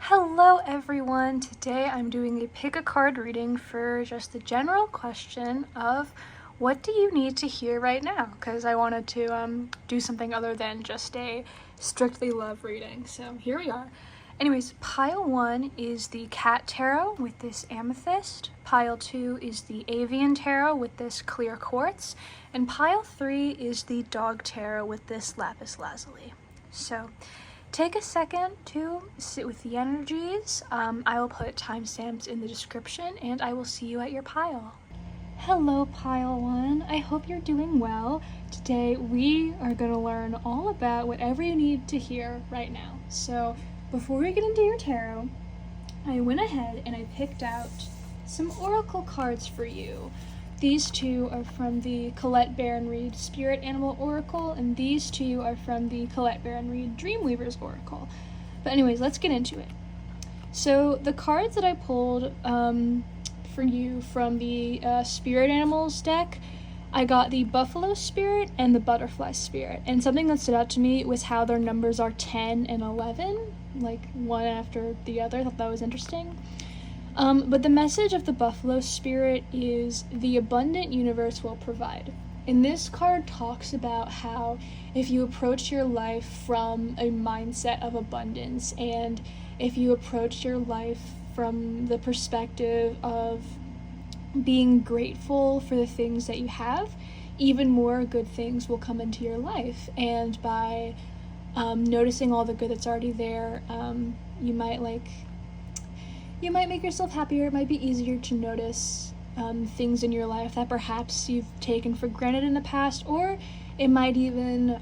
Hello everyone! Today I'm doing a pick a card reading for just the general question of what do you need to hear right now? Because I wanted to do something other than just a strictly love reading. So here we are. Anyways, pile 1 is the Cat Tarot with this amethyst. Pile 2 is the Avian Tarot with this clear quartz. And pile 3 is the Dog Tarot with this lapis lazuli. So take a second to sit with the energies. I will put timestamps in the description and I will see you at your pile. Hello pile 1, I hope you're doing well. Today we are going to learn all about whatever you need to hear right now. So before we get into your tarot, I went ahead and I picked out some oracle cards for you. These two are from the Colette Baron Reid Spirit Animal Oracle, and these two are from the Colette Baron Reid Dreamweaver's Oracle. But anyways, let's get into it. So the cards that I pulled for you from the Spirit Animals deck, I got the Buffalo Spirit and the Butterfly Spirit. And something that stood out to me was how their numbers are 10 and 11, like one after the other. I thought that was interesting. But the message of the Buffalo Spirit is the abundant universe will provide. And this card talks about how if you approach your life from a mindset of abundance, and if you approach your life from the perspective of being grateful for the things that you have, even more good things will come into your life. And by noticing all the good that's already there, you might make yourself happier. It might be easier to notice things in your life that perhaps you've taken for granted in the past, or it might even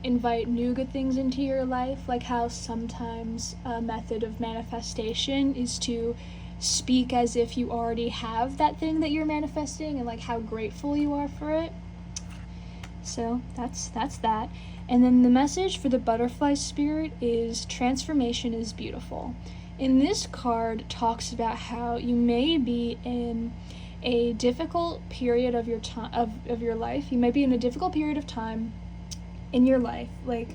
invite new good things into your life, like how sometimes a method of manifestation is to speak as if you already have that thing that you're manifesting and like how grateful you are for it. So that's that. And then the message for the Butterfly Spirit is transformation is beautiful. And this card talks about how you may be in a difficult period of your time of your life. You may be in a difficult period of time in your life. Like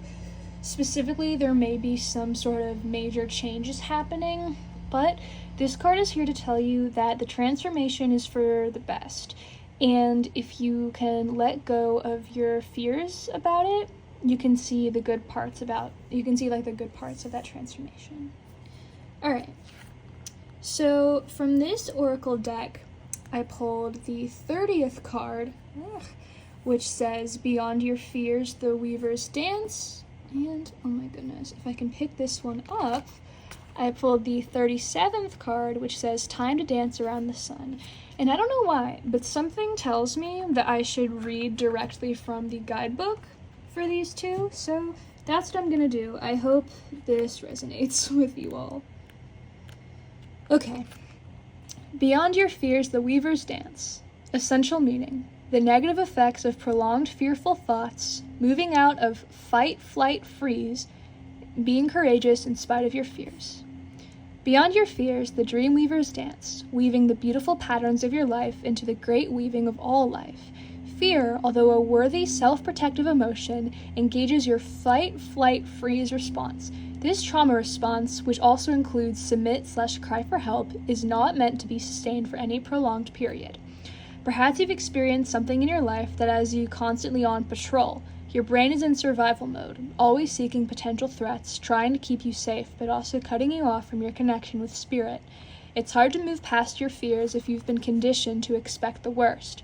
specifically, there may be some sort of major changes happening, but this card is here to tell you that the transformation is for the best. And if you can let go of your fears about it, you can see the good parts of that transformation. Alright, so from this oracle deck, I pulled the 30th card, which says, Beyond your fears, the weavers dance. And, oh my goodness, if I can pick this one up, I pulled the 37th card, which says, Time to dance around the sun. And I don't know why, but something tells me that I should read directly from the guidebook for these two, so that's what I'm gonna do. I hope this resonates with you all. Okay. Beyond your fears, the weavers dance. Essential meaning. The negative effects of prolonged fearful thoughts, moving out of fight, flight, freeze, being courageous in spite of your fears. Beyond your fears, the dream weavers dance, weaving the beautiful patterns of your life into the great weaving of all life. Fear, although a worthy self-protective emotion, engages your fight, flight, freeze response. This trauma response, which also includes submit/cry for help, is not meant to be sustained for any prolonged period. Perhaps you've experienced something in your life that has you constantly on patrol. Your brain is in survival mode, always seeking potential threats, trying to keep you safe, but also cutting you off from your connection with spirit. It's hard to move past your fears if you've been conditioned to expect the worst.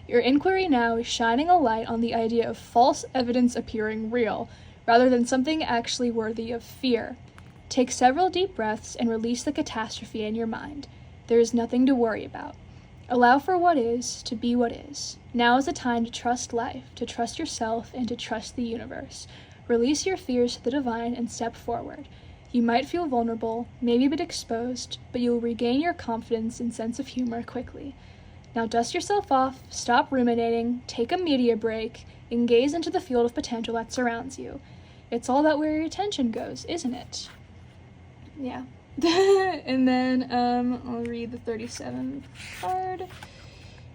Your inquiry now is shining a light on the idea of false evidence appearing real, rather than something actually worthy of fear. Take several deep breaths and release the catastrophe in your mind. There is nothing to worry about. Allow for what is to be what is. Now is the time to trust life, to trust yourself, and to trust the universe. Release your fears to the divine and step forward. You might feel vulnerable, maybe a bit exposed, but you will regain your confidence and sense of humor quickly. Now dust yourself off, stop ruminating, take a media break, and gaze into the field of potential that surrounds you. It's all about where your attention goes, isn't it? Yeah. And then I'll read the 37th card.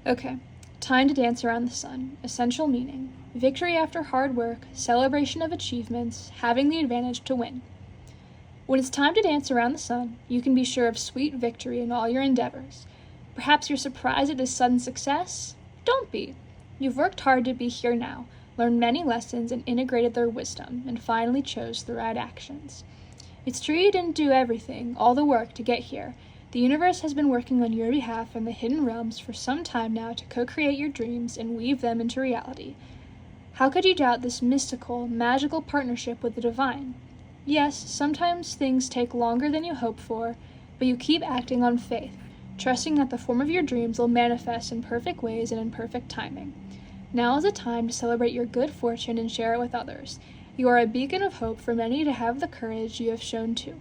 Okay. Time to dance around the sun. Essential meaning. Victory after hard work, celebration of achievements, having the advantage to win. When it's time to dance around the sun, you can be sure of sweet victory in all your endeavors. Perhaps you're surprised at this sudden success? Don't be. You've worked hard to be here now, learned many lessons and integrated their wisdom, and finally chose the right actions. It's true you didn't do everything, all the work to get here. The universe has been working on your behalf in the hidden realms for some time now to co-create your dreams and weave them into reality. How could you doubt this mystical, magical partnership with the divine? Yes, sometimes things take longer than you hope for, but you keep acting on faith, trusting that the form of your dreams will manifest in perfect ways and in perfect timing. Now is the time to celebrate your good fortune and share it with others. You are a beacon of hope for many to have the courage you have shown too.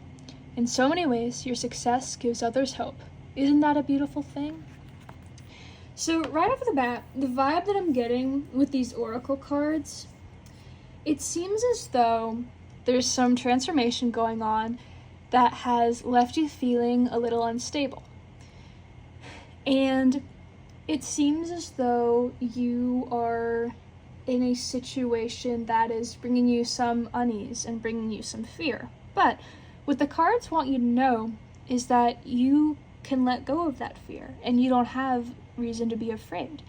In so many ways, your success gives others hope. Isn't that a beautiful thing? So right off the bat, the vibe that I'm getting with these oracle cards, it seems as though there's some transformation going on that has left you feeling a little unstable. And it seems as though you are in a situation that is bringing you some unease and bringing you some fear. But what the cards want you to know is that you can let go of that fear and you don't have reason to be afraid.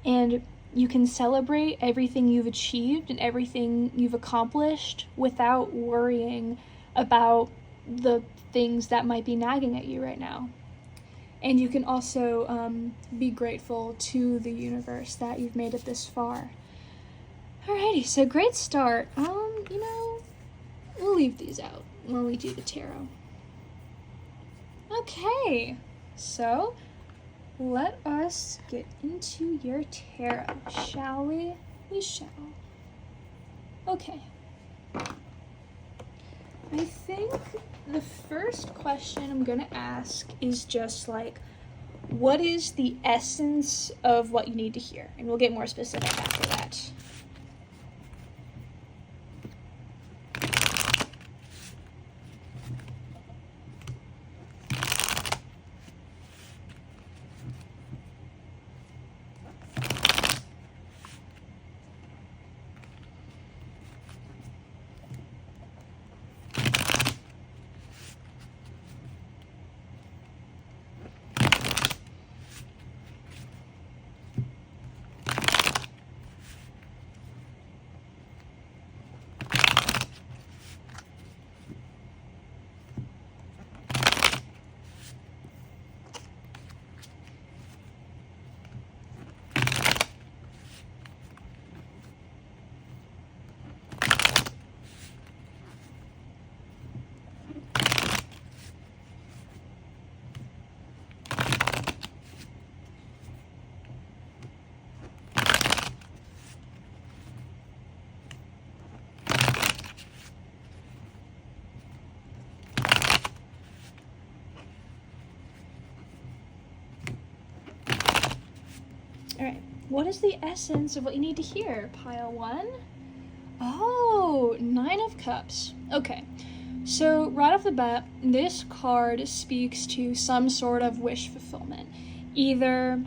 And you can celebrate everything you've achieved and everything you've accomplished without worrying about the things that might be nagging at you right now. And you can also be grateful to the universe that you've made it this far. Alrighty, so great start. We'll leave these out when we do the tarot. Okay, so let us get into your tarot, shall we? We shall. Okay. I think the first question I'm going to ask is just like, what is the essence of what you need to hear? And we'll get more specific after that. All right, what is the essence of what you need to hear? Pile 1? Oh, 9 of Cups. Okay, so right off the bat, this card speaks to some sort of wish fulfillment. Either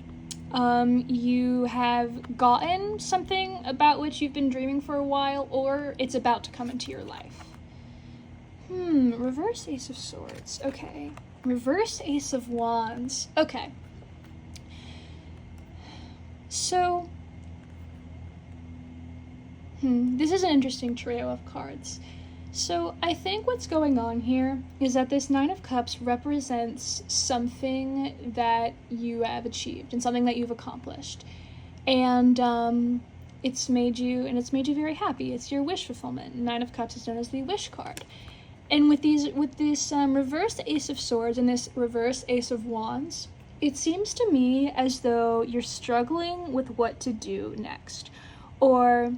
you have gotten something about which you've been dreaming for a while, or it's about to come into your life. Reverse Ace of Swords. Okay. Reverse Ace of Wands. Okay. So, this is an interesting trio of cards. So, I think what's going on here is that this 9 of Cups represents something that you have achieved and something that you've accomplished. And it's made you very happy. It's your wish fulfillment. 9 of Cups is known as the wish card. And with this reverse Ace of Swords and this reverse Ace of Wands, it seems to me as though you're struggling with what to do next, or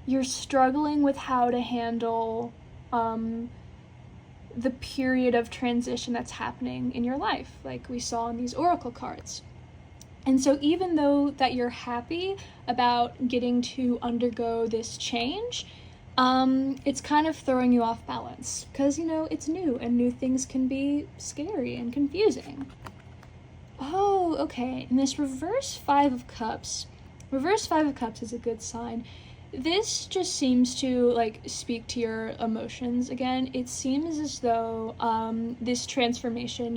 you're struggling with how to handle the period of transition that's happening in your life, like we saw in these oracle cards. And so even though that you're happy about getting to undergo this change, it's kind of throwing you off balance because, it's new and new things can be scary and confusing. Oh, okay. And this reverse Five of Cups is a good sign. this just seems to, like, speak to your emotions again. It seems as though this transformation,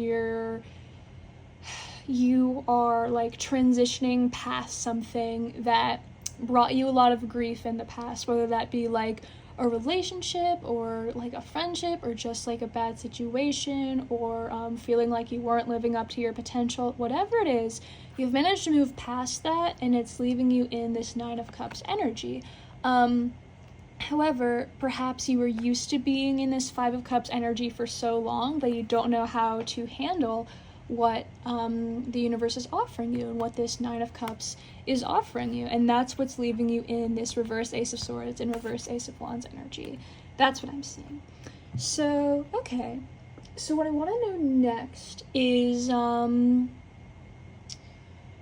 you are, like, transitioning past something that brought you a lot of grief in the past, whether that be, like, a relationship or, like, a friendship or just, like, a bad situation or feeling like you weren't living up to your potential. Whatever it is, you've managed to move past that, and it's leaving you in this Nine of Cups energy. However, perhaps you were used to being in this Five of Cups energy for so long that you don't know how to handle what the universe is offering you and what this Nine of Cups is offering you. And that's what's leaving you in this reverse Ace of Swords and reverse Ace of Wands energy. That's what I'm seeing. So, okay. So what I want to know next is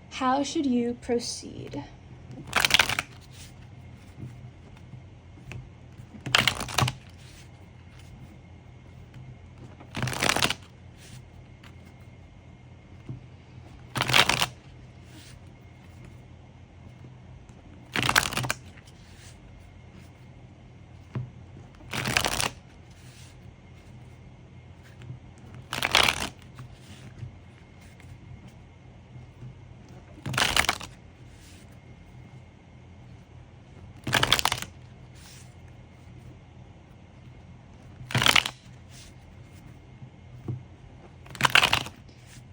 how should you proceed?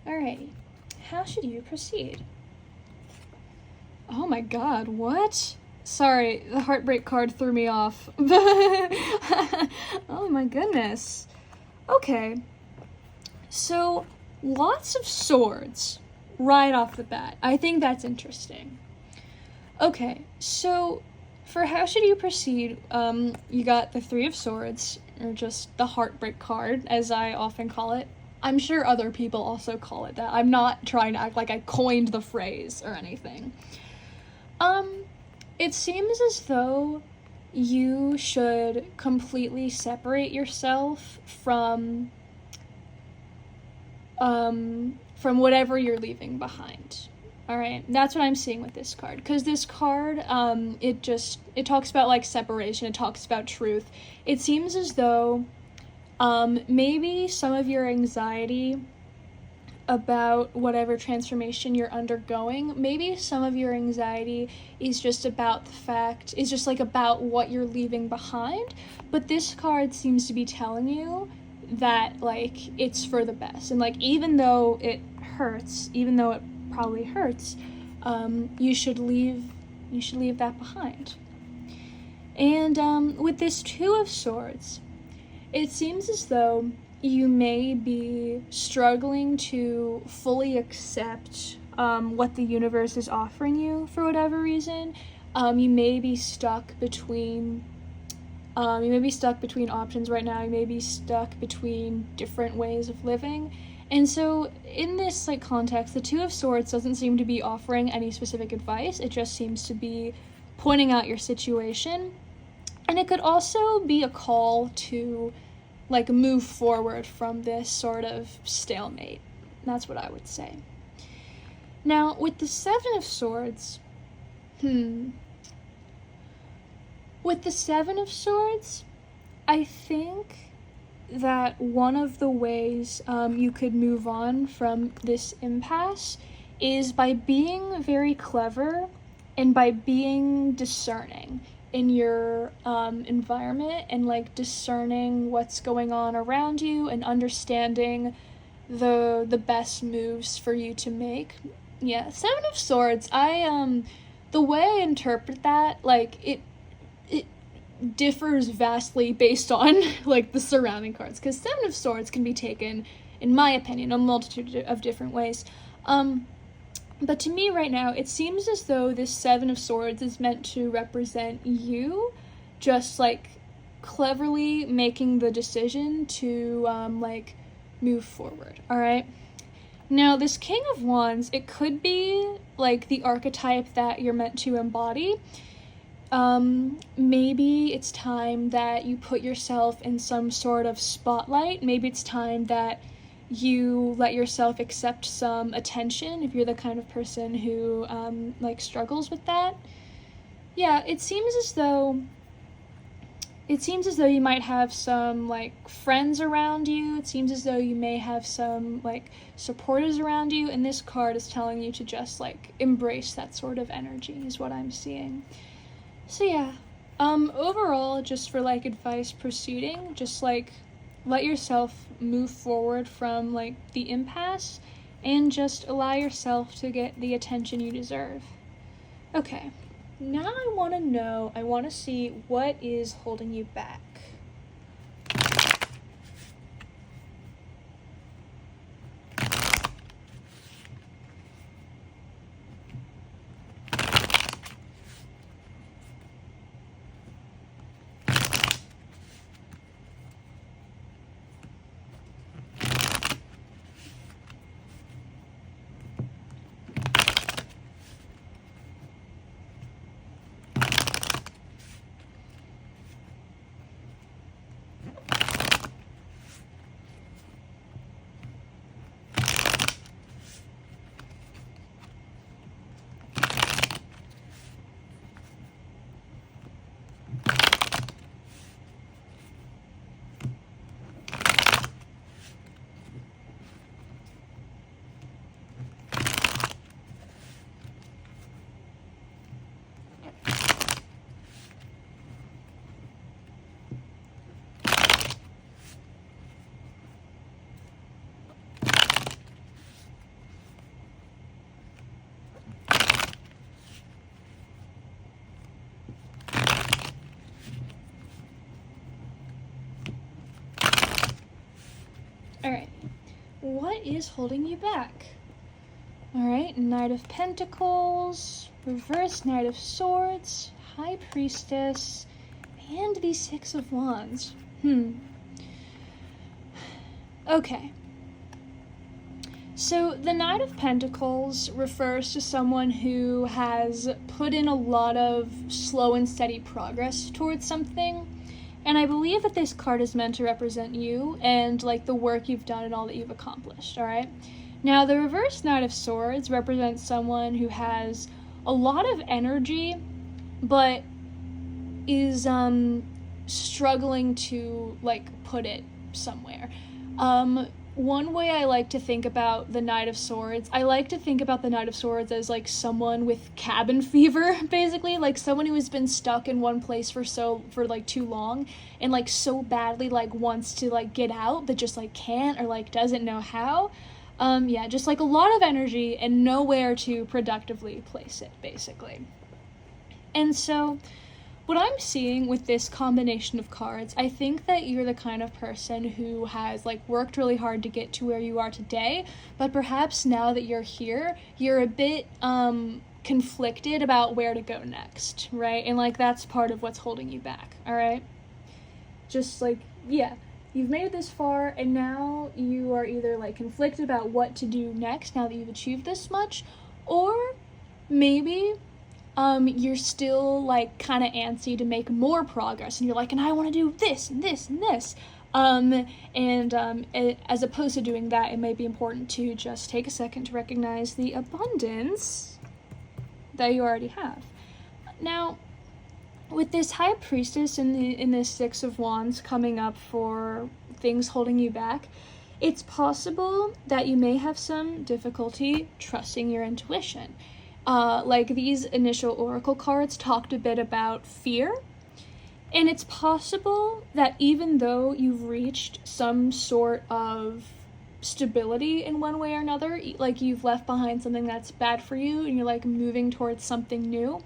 Alrighty, how should you proceed? Oh my god, what? Sorry, the heartbreak card threw me off. Oh my goodness. Okay, so lots of swords right off the bat. I think that's interesting. Okay, so for how should you proceed, you got the Three of Swords, or just the heartbreak card, as I often call it. I'm sure other people also call it that. I'm not trying to act like I coined the phrase or anything. It seems as though you should completely separate yourself from whatever you're leaving behind. All right, that's what I'm seeing with this card. Because this card, it talks about, like, separation. It talks about truth. It seems as though maybe some of your anxiety about whatever transformation you're undergoing, maybe some of your anxiety is just about about what you're leaving behind, but this card seems to be telling you that, like, it's for the best, and, like, even though it probably hurts, you should leave that behind. And with this Two of Swords, it seems as though you may be struggling to fully accept what the universe is offering you for whatever reason. You may be stuck between options right now. You may be stuck between different ways of living. And so in this, like, context, the Two of Swords doesn't seem to be offering any specific advice. It just seems to be pointing out your situation. And it could also be a call to, like, move forward from this sort of stalemate. That's what I would say. Now, with the Seven of Swords, I think that one of the ways you could move on from this impasse is by being very clever and by being discerning in your environment and, like, discerning what's going on around you and understanding the best moves for you to make. Yeah, Seven of Swords, the way I interpret that, like, it differs vastly based on, like, the surrounding cards, because Seven of Swords can be taken, in my opinion, a multitude of different ways. But to me right now, it seems as though this Seven of Swords is meant to represent you just, like, cleverly making the decision to, like, move forward, all right? Now, this King of Wands, it could be, like, the archetype that you're meant to embody. Maybe it's time that you put yourself in some sort of spotlight. Maybe it's time that you let yourself accept some attention if you're the kind of person who, like, struggles with that. Yeah, it seems as though you might have some like friends around you. It seems as though you may have some like supporters around you, and this card is telling you to just like embrace that sort of energy is what I'm seeing. So yeah, overall, just for like advice proceeding, just like let yourself move forward from like the impasse and just allow yourself to get the attention you deserve. Okay, now I want to see what is holding you back. Alright, what is holding you back? Alright, Knight of Pentacles, Reverse Knight of Swords, High Priestess, and the Six of Wands. Okay. So the Knight of Pentacles refers to someone who has put in a lot of slow and steady progress towards something. And I believe that this card is meant to represent you and like the work you've done and all that you've accomplished, all right? Now, the reverse Knight of Swords represents someone who has a lot of energy, but is struggling to like put it somewhere. One way I like to think about the Knight of Swords, I like to think about the Knight of Swords as like someone with cabin fever, basically, like someone who has been stuck in one place for like too long and like so badly like wants to like get out but just like can't or like doesn't know how. Yeah, just like a lot of energy and nowhere to productively place it, basically. And so what I'm seeing with this combination of cards, I think that you're the kind of person who has like worked really hard to get to where you are today, but perhaps now that you're here, you're a bit conflicted about where to go next, right? And like that's part of what's holding you back, all right? Just like, yeah, you've made it this far and now you are either like conflicted about what to do next now that you've achieved this much, or maybe you're still like kind of antsy to make more progress and you're like, and I want to do this and this and this. As opposed to doing that, it may be important to just take a second to recognize the abundance that you already have. Now, with this High Priestess in this Six of Wands coming up for things holding you back, it's possible that you may have some difficulty trusting your intuition. Like these initial oracle cards talked a bit about fear, and it's possible that even though you've reached some sort of stability in one way or another, like you've left behind something that's bad for you and you're like moving towards something new,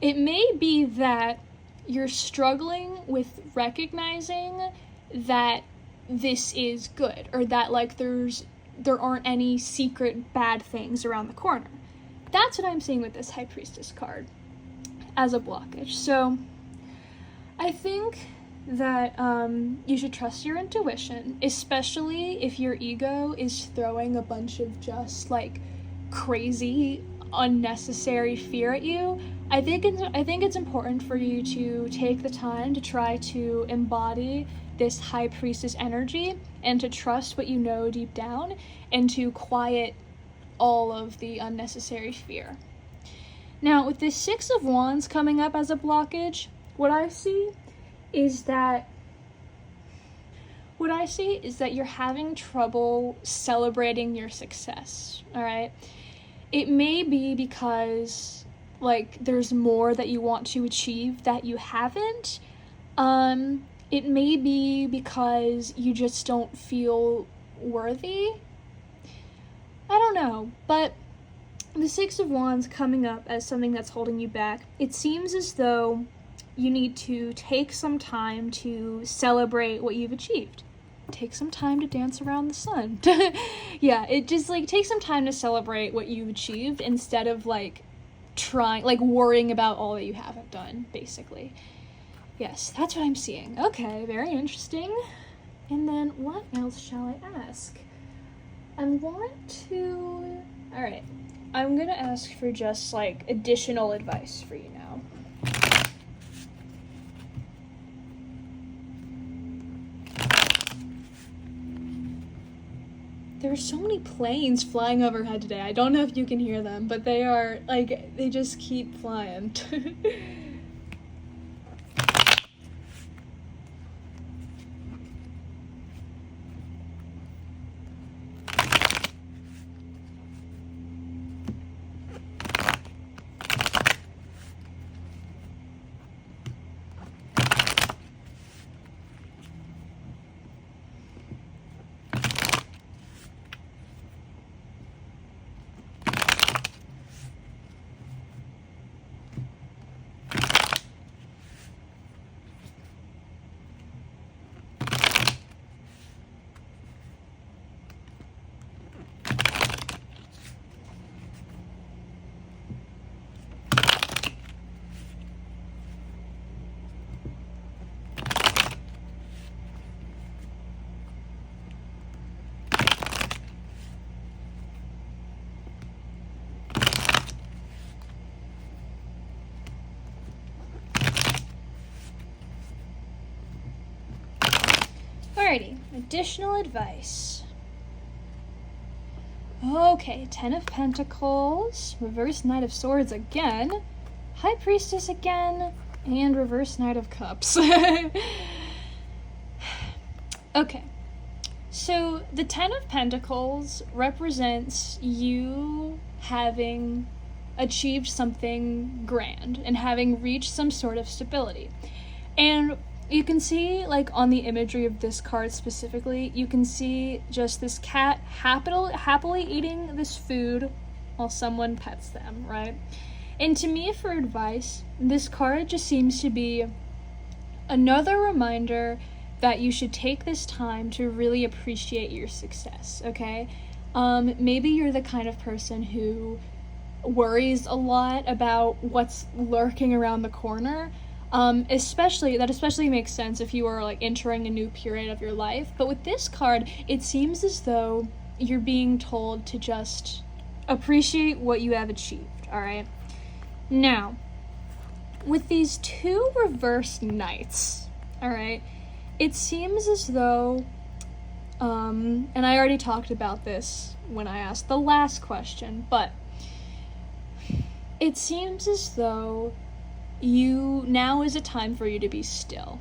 it may be that you're struggling with recognizing that this is good, or that like there aren't any secret bad things around the corner. That's what I'm seeing with this High Priestess card as a blockage. So I think that you should trust your intuition, especially if your ego is throwing a bunch of just like crazy, unnecessary fear at you. I think it's important for you to take the time to try to embody this High Priestess energy and to trust what you know deep down and to quiet all of the unnecessary fear. Now, with this Six of Wands coming up as a blockage, what I see is that you're having trouble celebrating your success, all right? It may be because, like, there's more that you want to achieve that you haven't. It may be because you just don't feel worthy. I don't know, but the Six of Wands coming up as something that's holding you back, it seems as though you need to take some time to celebrate what you've achieved. Take some time to dance around the sun. Yeah, it just, like, take some time to celebrate what you've achieved instead of, like, worrying about all that you haven't done, basically. Yes, that's what I'm seeing. Okay, very interesting. And then what else shall I ask? Alright, I'm gonna ask for just, like, additional advice for you now. There's so many planes flying overhead today. I don't know if you can hear them, but they are, like, they just keep flying. Alrighty, additional advice. Okay, Ten of Pentacles, Reverse Knight of Swords again, High Priestess again, and Reverse Knight of Cups. Okay, so the Ten of Pentacles represents you having achieved something grand and having reached some sort of stability. And you can see, like, on the imagery of this card specifically, you can see just this cat happily eating this food while someone pets them, right? And to me, for advice, this card just seems to be another reminder that you should take this time to really appreciate your success, okay? Maybe you're the kind of person who worries a lot about what's lurking around the corner. Especially makes sense if you are, like, entering a new period of your life. But with this card, it seems as though you're being told to just appreciate what you have achieved, all right? Now, with these two reversed knights, all right, it seems as though, and I already talked about this when I asked the last question, but it seems as though now is a time for you to be still,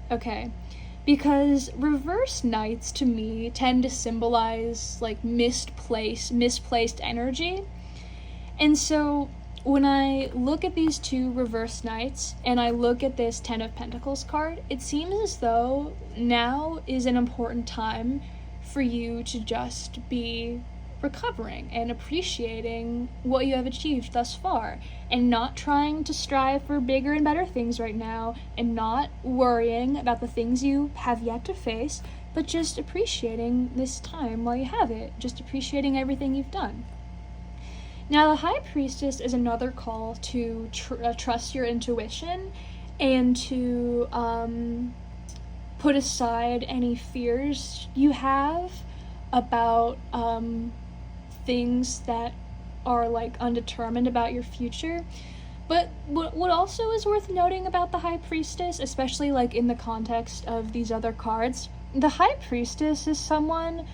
okay? Because reverse knights to me tend to symbolize, like, misplaced energy. And so when I look at these two reverse knights and I look at this Ten of Pentacles card, it seems as though now is an important time for you to just be recovering and appreciating what you have achieved thus far, and not trying to strive for bigger and better things right now, and not worrying about the things you have yet to face, but just appreciating this time while you have it, just appreciating everything you've done. Now, the High Priestess is another call to trust your intuition and to put aside any fears you have about things that are, like, undetermined about your future. But what also is worth noting about the High Priestess, especially, like, in the context of these other cards, the High Priestess is someone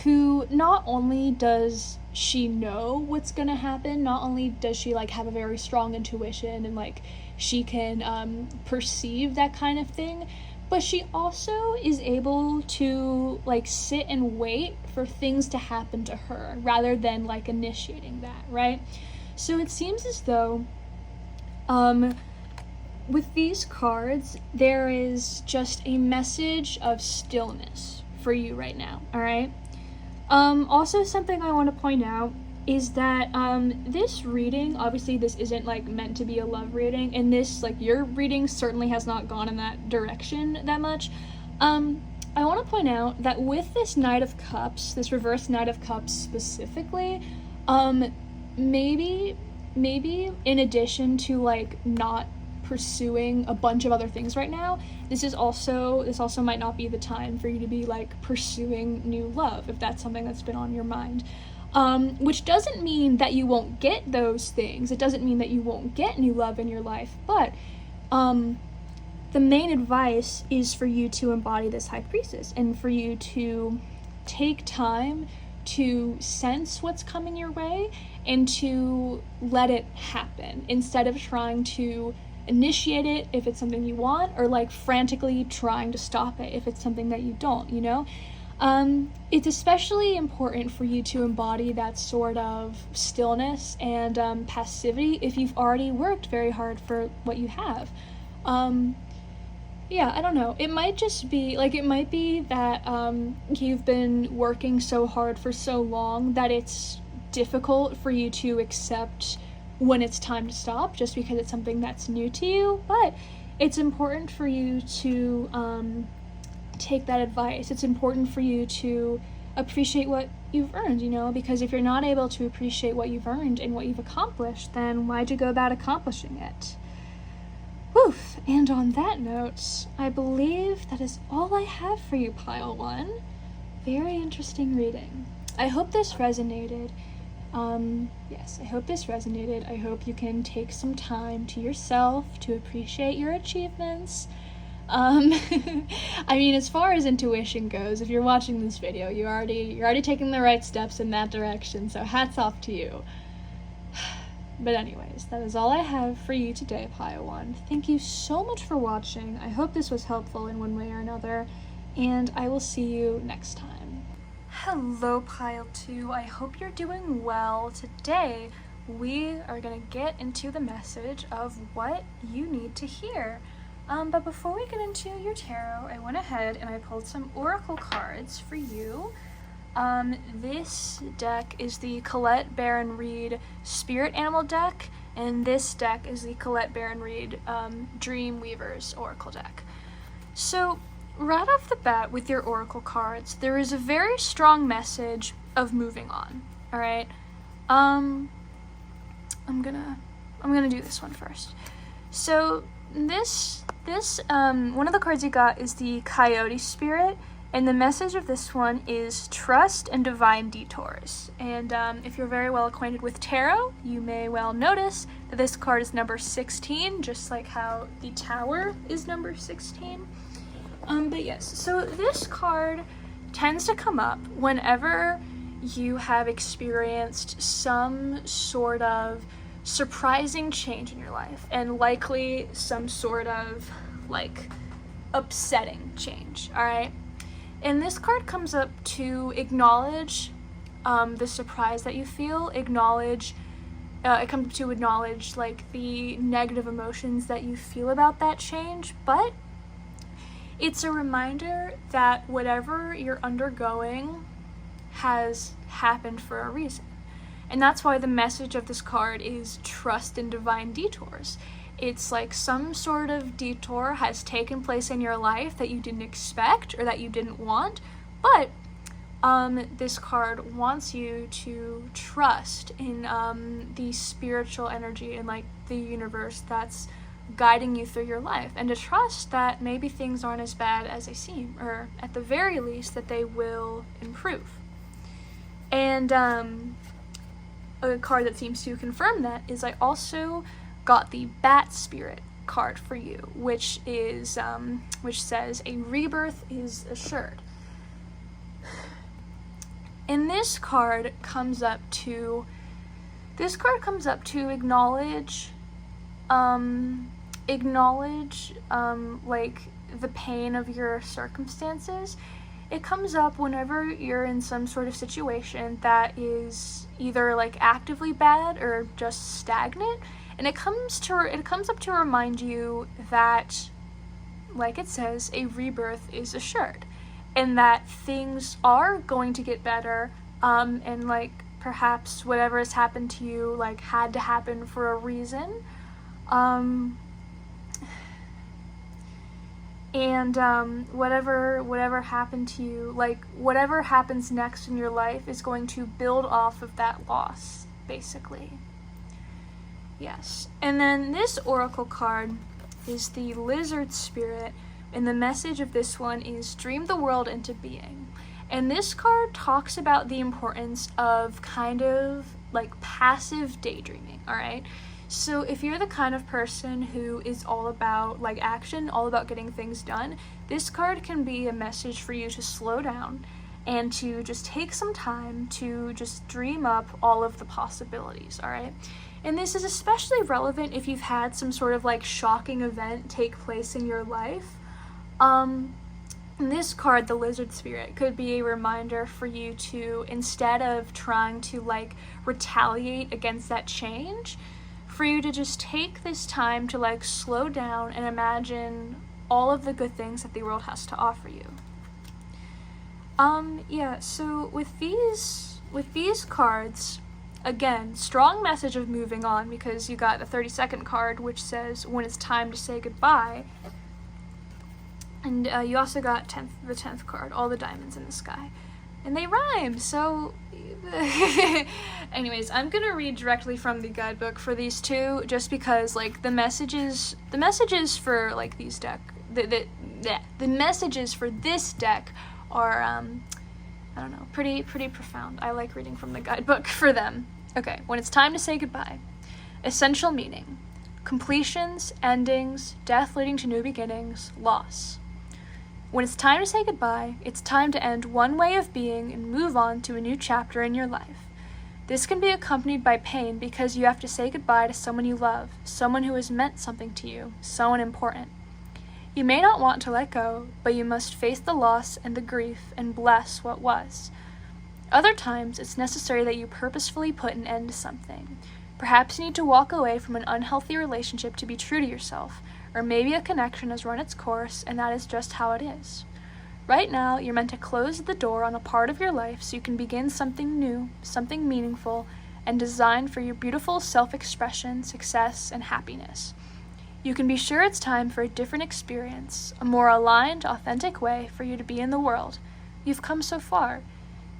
who not only does she know what's gonna happen, not only does she like have a very strong intuition and like she can perceive that kind of thing, but she also is able to like sit and wait for things to happen to her rather than like initiating that, right? So it seems as though with these cards, there is just a message of stillness for you right now, all right? Also something I want to point out is that this reading, obviously this isn't like meant to be a love reading, and this, like, your reading certainly has not gone in that direction that much. I want to point out that with this Knight of Cups, this reverse Knight of Cups specifically, maybe in addition to like not pursuing a bunch of other things right now, this also might not be the time for you to be like pursuing new love, if that's something that's been on your mind. Which doesn't mean that you won't get those things. It doesn't mean that you won't get new love in your life, but the main advice is for you to embody this High Priestess and for you to take time to sense what's coming your way and to let it happen instead of trying to initiate it if it's something you want, or like frantically trying to stop it if it's something that you don't, you know? It's especially important for you to embody that sort of stillness and passivity if you've already worked very hard for what you have. Yeah, I don't know. It might just be, like, it might be that you've been working so hard for so long that it's difficult for you to accept when it's time to stop just because it's something that's new to you, but it's important for you to take that advice. It's important for you to appreciate what you've earned, you know, because if you're not able to appreciate what you've earned and what you've accomplished, then why'd you go about accomplishing it? Woof. And on that note, I believe that is all I have for you, Pile 1. Very interesting reading. I hope this resonated. Yes, I hope this resonated. I hope you can take some time to yourself to appreciate your achievements. I mean, as far as intuition goes, if you're watching this video, you're already taking the right steps in that direction, so hats off to you. But anyways, that is all I have for you today, Pile 1. Thank you so much for watching. I hope this was helpful in one way or another, and I will see you next time. Hello, Pile 2. I hope you're doing well. Today, we are going to get into the message of what you need to hear. But before we get into your tarot, I went ahead and I pulled some oracle cards for you. This deck is the Colette Baron Reid Spirit Animal deck, and this deck is the Colette Baron Reid Dream Weavers Oracle deck. So, right off the bat with your oracle cards, there is a very strong message of moving on, alright? I'm gonna do this one first. So, this one of the cards you got is the Coyote Spirit, and the message of this one is trust and divine detours. And if you're very well acquainted with tarot, you may well notice that this card is number 16, just like how the Tower is number 16. But yes, so this card tends to come up whenever you have experienced some sort of surprising change in your life, and likely some sort of like upsetting change, all right? And this card comes up to acknowledge the surprise that you feel, it comes to acknowledge like the negative emotions that you feel about that change, but it's a reminder that whatever you're undergoing has happened for a reason. And that's why the message of this card is trust in divine detours. It's like some sort of detour has taken place in your life that you didn't expect or that you didn't want, but this card wants you to trust in the spiritual energy and like the universe that's guiding you through your life, and to trust that maybe things aren't as bad as they seem, or at the very least that they will improve. And a card that seems to confirm that is I also got the Bat Spirit card for you, which says a rebirth is assured. And this card comes up to acknowledge like the pain of your circumstances. It comes up whenever you're in some sort of situation that is either like actively bad or just stagnant, and it comes up to remind you that, like it says, a rebirth is assured, and that things are going to get better, and like perhaps whatever has happened to you like had to happen for a reason, and whatever happened to you, like whatever happens next in your life is going to build off of that loss, basically. Yes. And then this oracle card is the Lizard Spirit, and the message of this one is dream the world into being. And this card talks about the importance of kind of like passive daydreaming, all right? So if you're the kind of person who is all about like action, all about getting things done, this card can be a message for you to slow down and to just take some time to just dream up all of the possibilities, all right? And this is especially relevant if you've had some sort of like shocking event take place in your life. This card, the Lizard Spirit, could be a reminder for you to, instead of trying to like retaliate against that change, for you to just take this time to like slow down and imagine all of the good things that the world has to offer you. Yeah, so with these cards, again, strong message of moving on, because you got the 32nd card, which says when it's time to say goodbye. And you also got the 10th card, all the diamonds in the sky. And they rhyme, so anyways, I'm gonna read directly from the guidebook for these two, just because like the messages for like these the messages for this deck are I don't know, pretty profound. I like reading from the guidebook for them. Okay, when it's time to say goodbye. Essential meaning: completions, endings, death leading to new beginnings, loss. When it's time to say goodbye, it's time to end one way of being and move on to a new chapter in your life. This can be accompanied by pain because you have to say goodbye to someone you love, someone who has meant something to you, someone important. You may not want to let go, but you must face the loss and the grief and bless what was. Other times, it's necessary that you purposefully put an end to something. Perhaps you need to walk away from an unhealthy relationship to be true to yourself, or maybe a connection has run its course and that is just how it is. Right now, you're meant to close the door on a part of your life so you can begin something new, something meaningful, and designed for your beautiful self-expression, success, and happiness. You can be sure it's time for a different experience, a more aligned, authentic way for you to be in the world. You've come so far.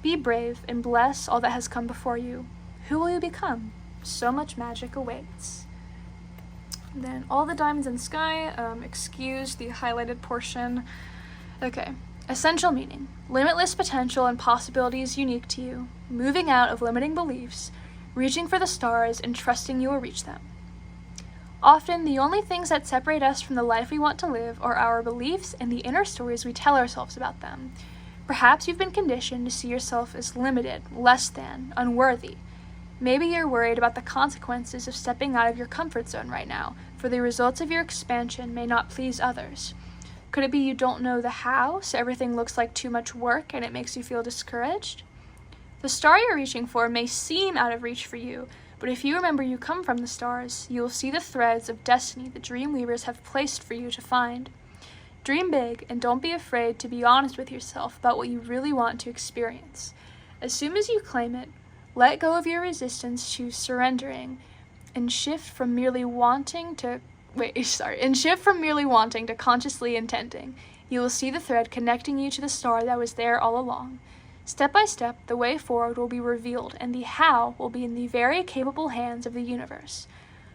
Be brave and bless all that has come before you. Who will you become? So much magic awaits. And then all the diamonds in the sky, excuse the highlighted portion. Okay. Essential meaning: limitless potential and possibilities unique to you, moving out of limiting beliefs, reaching for the stars and trusting you will reach them. Often, the only things that separate us from the life we want to live are our beliefs and the inner stories we tell ourselves about them. Perhaps you've been conditioned to see yourself as limited, less than, unworthy. Maybe you're worried about the consequences of stepping out of your comfort zone right now, for the results of your expansion may not please others. Could it be you don't know the how, so everything looks like too much work and it makes you feel discouraged? The star you're reaching for may seem out of reach for you, but if you remember you come from the stars, you will see the threads of destiny the dream weavers have placed for you to find. Dream big, and don't be afraid to be honest with yourself about what you really want to experience. As soon as you claim it, let go of your resistance to surrendering and shift from merely wanting to consciously intending. You will see the thread connecting you to the star that was there all along. Step by step, the way forward will be revealed, and the how will be in the very capable hands of the universe.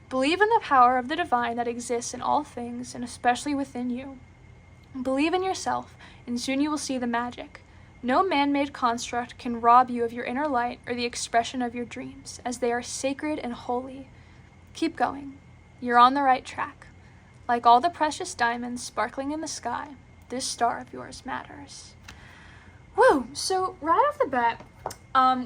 Believe in the power of the divine that exists in all things, and especially within you. Believe in yourself, and soon you will see the magic. No man-made construct can rob you of your inner light or the expression of your dreams, as they are sacred and holy. Keep going. You're on the right track. Like all the precious diamonds sparkling in the sky, this star of yours matters. Whoa, so right off the bat,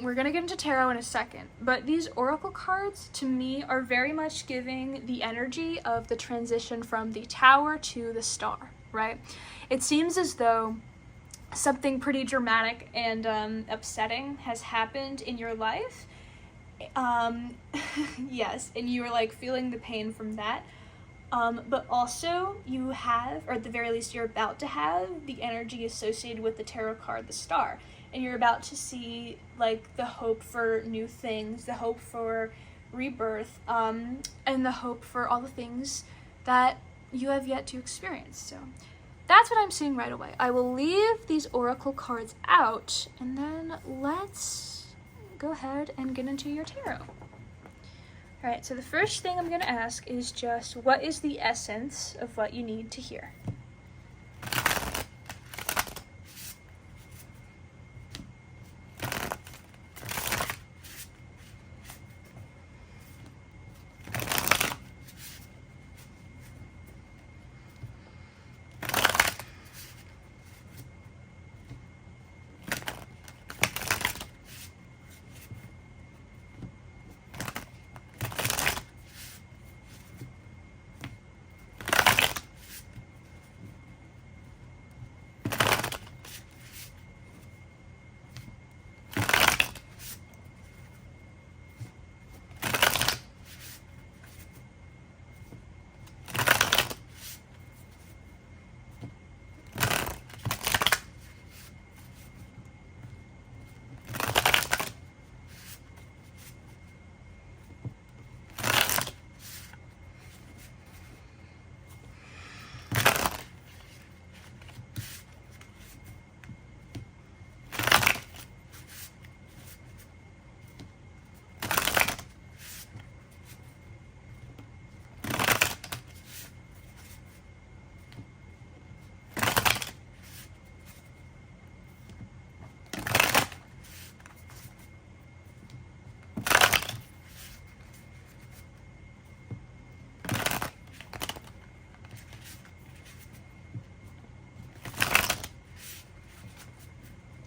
we're gonna get into tarot in a second, but these oracle cards to me are very much giving the energy of the transition from the Tower to the Star, right? It seems as though something pretty dramatic and upsetting has happened in your life. Yes, and you were like feeling the pain from that. But also you have, or at the very least you're about to have, the energy associated with the tarot card, the Star. And you're about to see like the hope for new things, the hope for rebirth, and the hope for all the things that you have yet to experience. So that's what I'm seeing right away. I will leave these oracle cards out, and then let's go ahead and get into your tarot. All right, so the first thing I'm going to ask is just, what is the essence of what you need to hear?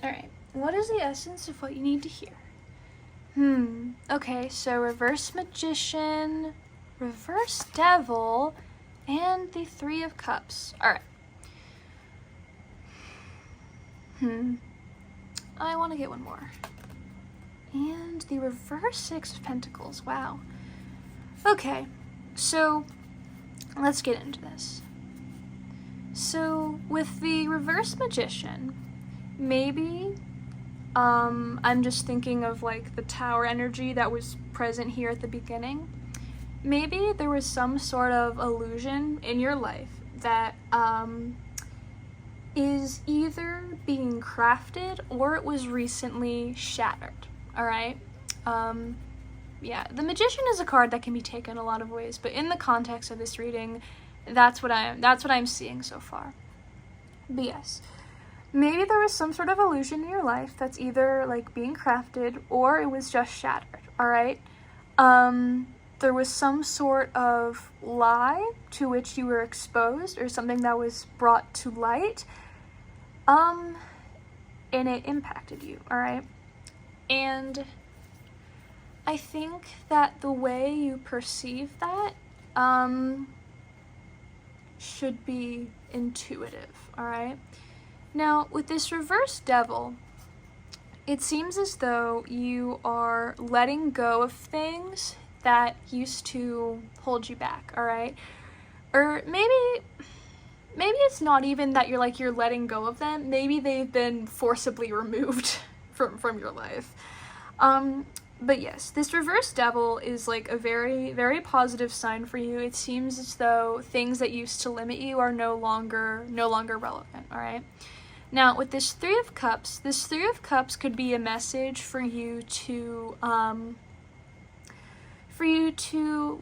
Alright, what is the essence of what you need to hear? Okay, so reverse magician, reverse devil, and the Three of Cups. Alright. I want to get one more. And the reverse Six of Pentacles, wow. Okay, so let's get into this. So with the reverse magician, maybe I'm just thinking of like the Tower energy that was present here at the beginning. Maybe there was some sort of illusion in your life that is either being crafted or it was recently shattered. All right. Yeah, the Magician is a card that can be taken a lot of ways, but in the context of this reading, that's what I'm seeing so far. But yes, maybe there was some sort of illusion in your life that's either like being crafted or it was just shattered. All right. There was some sort of lie to which you were exposed or something that was brought to light, and it impacted you. All right. And I think that the way you perceive that should be intuitive, all right? Now, with this reverse devil, it seems as though you are letting go of things that used to hold you back, all right? Or maybe it's not even that you're letting go of them. Maybe they've been forcibly removed from your life. But yes, this reverse devil is like a very, very positive sign for you. It seems as though things that used to limit you are no longer relevant, all right? Now, with this Three of Cups could be a message for you to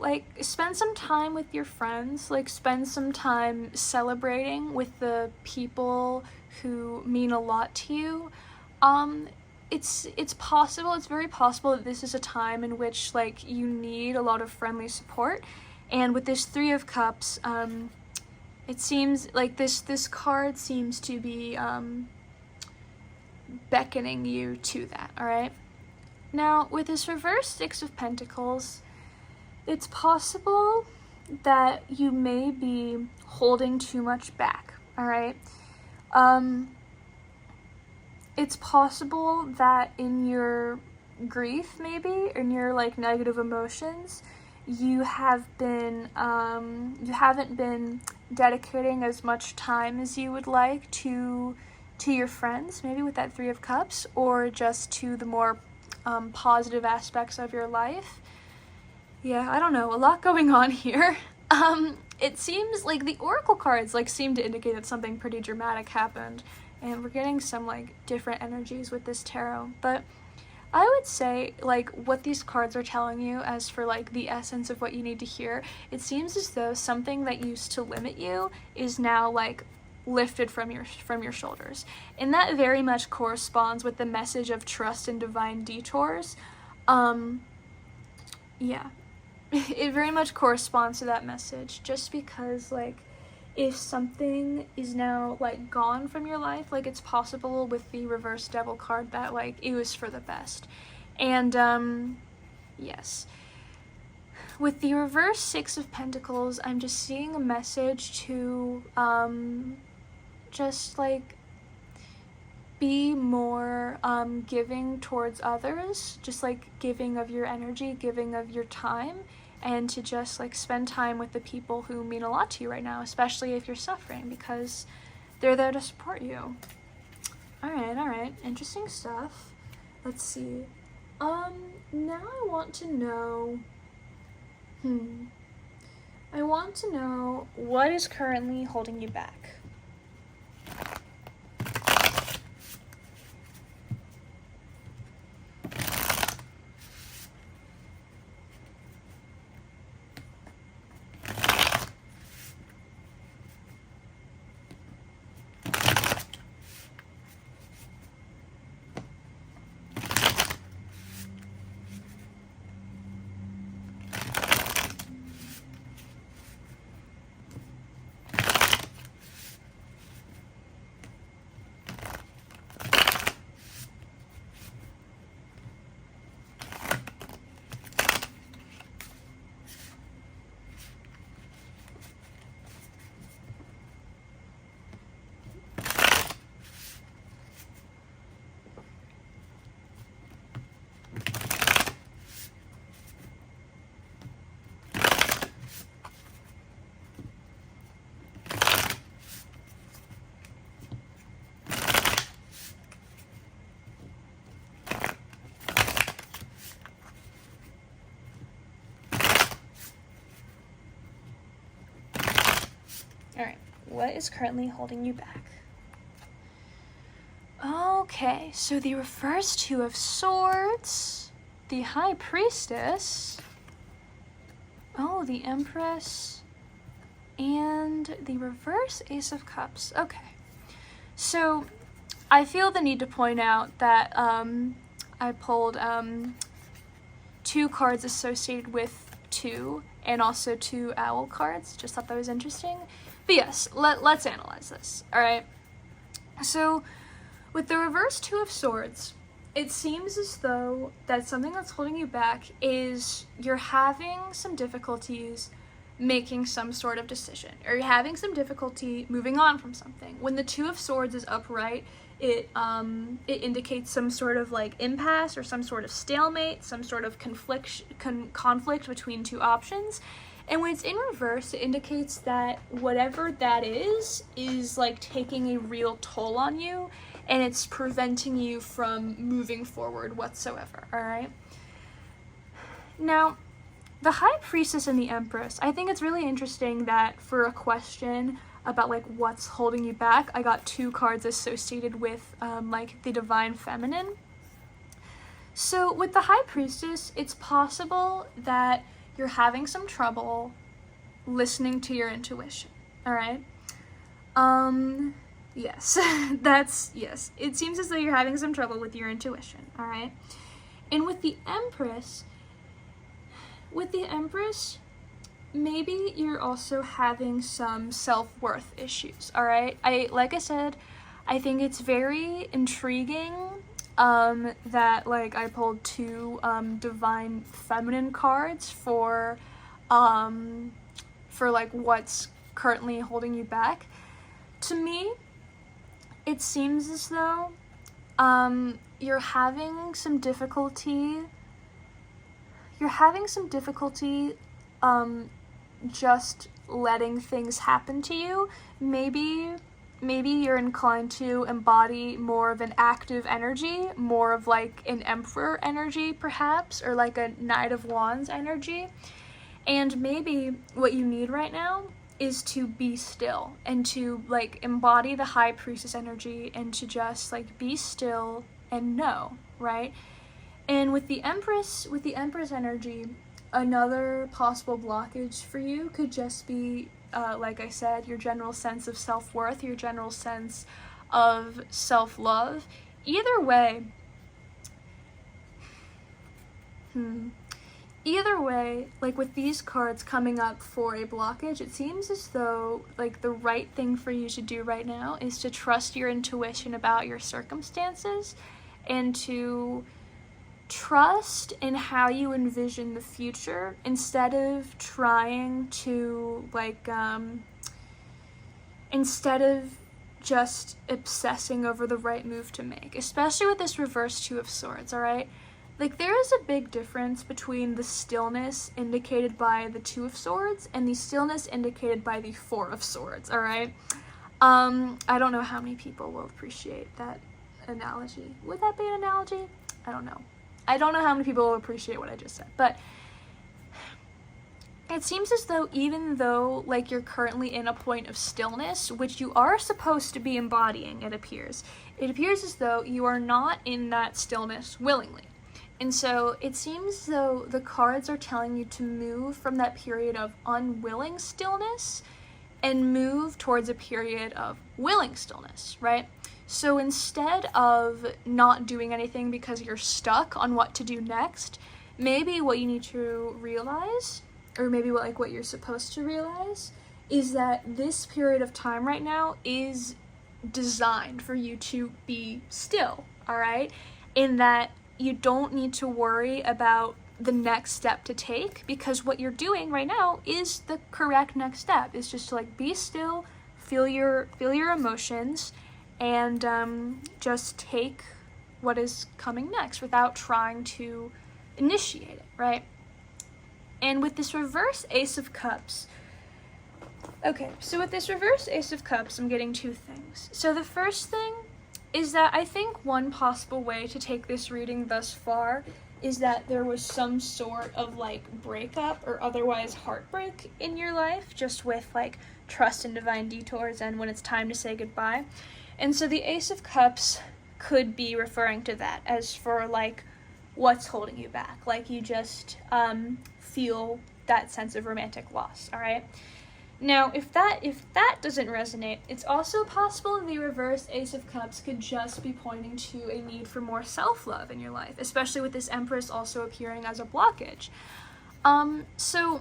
like spend some time with your friends, like spend some time celebrating with the people who mean a lot to you. It's very possible that this is a time in which like you need a lot of friendly support, and with this Three of Cups, it seems like this card seems to be beckoning you to that, all right? Now, with this reverse Six of Pentacles, it's possible that you may be holding too much back, all right? It's possible that in your grief, maybe, in your like negative emotions, you haven't been dedicating as much time as you would like to your friends, maybe with that Three of Cups, or just to the more positive aspects of your life. Yeah, I don't know, a lot going on here. It seems like the oracle cards like seem to indicate that something pretty dramatic happened, and we're getting some like different energies with this tarot. But I would say like what these cards are telling you as for like the essence of what you need to hear, it seems as though something that used to limit you is now like lifted from your shoulders. And that very much corresponds with the message of trust and divine detours. Yeah. It very much corresponds to that message, just because like if something is now like gone from your life, like it's possible with the reverse Devil card that like it was for the best. And yes, with the reverse Six of Pentacles, I'm just seeing a message to just like be more giving towards others, just like giving of your energy, giving of your time, and to just like spend time with the people who mean a lot to you right now, especially if you're suffering, because they're there to support you. All right, interesting stuff. Let's see. Now I want to know, what is currently holding you back. All right, what is currently holding you back? Okay, so the reverse Two of Swords, the High Priestess, the Empress, and the reverse Ace of Cups. Okay, so I feel the need to point out that I pulled 2 cards associated with 2, and also 2 owl cards. Just thought that was interesting. But yes, let's analyze this, all right? So with the reverse Two of Swords, it seems as though that something that's holding you back is you're having some difficulties making some sort of decision, or you're having some difficulty moving on from something. When the Two of Swords is upright, it indicates some sort of like impasse or some sort of stalemate, some sort of conflict between 2 options. And when it's in reverse, it indicates that whatever that is like taking a real toll on you, and it's preventing you from moving forward whatsoever, all right? Now, the High Priestess and the Empress, I think it's really interesting that for a question about like what's holding you back, I got 2 cards associated with like the Divine Feminine. So with the High Priestess, it's possible that you're having some trouble listening to your intuition, all right? Yes, yes. It seems as though you're having some trouble with your intuition, all right? And with the Empress, maybe you're also having some self-worth issues, all right? Like I said, I think it's very intriguing that like I pulled two divine feminine cards for like what's currently holding you back. To me, it seems as though you're having some difficulty just letting things happen to you. Maybe you're inclined to embody more of an active energy, more of like an Emperor energy perhaps, or like a Knight of Wands energy. And maybe what you need right now is to be still and to like embody the High Priestess energy and to just like be still and know, right? And with the Empress energy, another possible blockage for you could just be, like I said, your general sense of self-worth, your general sense of self-love. Either way, like with these cards coming up for a blockage, it seems as though like the right thing for you to do right now is to trust your intuition about your circumstances and to trust in how you envision the future instead of trying to like instead of just obsessing over the right move to make, especially with this reverse Two of Swords. All right, like there is a big difference between the stillness indicated by the Two of Swords and the stillness indicated by the Four of Swords. All right, I don't know how many people will appreciate that analogy. Would that be an analogy? I don't know how many people will appreciate what I just said, but it seems as though even though like you're currently in a point of stillness, which you are supposed to be embodying, it appears as though you are not in that stillness willingly. And so it seems as though the cards are telling you to move from that period of unwilling stillness and move towards a period of willing stillness, right? So instead of not doing anything because you're stuck on what to do next, maybe what you need to realize, or maybe what you're supposed to realize, is that this period of time right now is designed for you to be still, all right? In that you don't need to worry about the next step to take, because what you're doing right now is the correct next step. It's just to like be still, feel your emotions, and just take what is coming next without trying to initiate it, right? And with this reverse Ace of Cups, okay, so with this reverse Ace of Cups, I'm getting two things. So the first thing is that I think one possible way to take this reading thus far is that there was some sort of like breakup or otherwise heartbreak in your life, just with like trust in divine detours and when it's time to say goodbye. And so the Ace of Cups could be referring to that as for like what's holding you back, like you just feel that sense of romantic loss, all right? Now, if that doesn't resonate, it's also possible the reverse Ace of Cups could just be pointing to a need for more self-love in your life, especially with this Empress also appearing as a blockage. So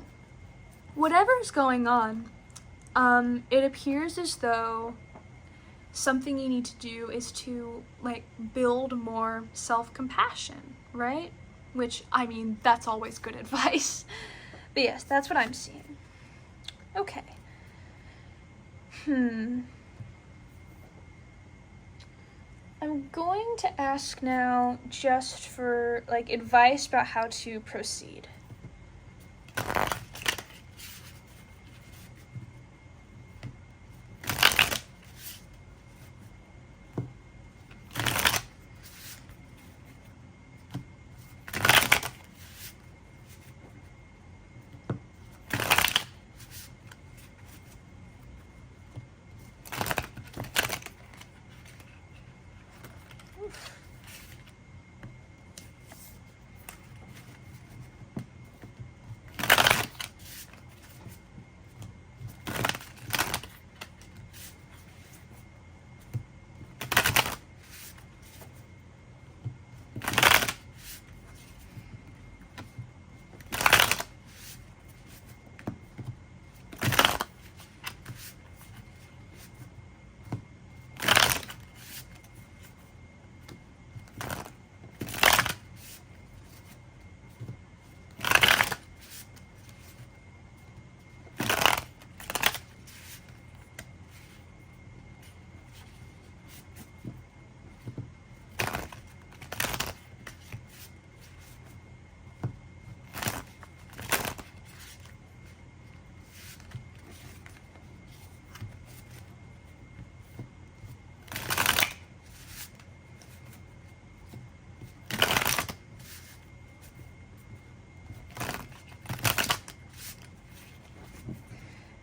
whatever's going on, it appears as though something you need to do is to like build more self-compassion, right? Which, I mean, that's always good advice. But yes, that's what I'm seeing. Okay. I'm going to ask now just for like advice about how to proceed.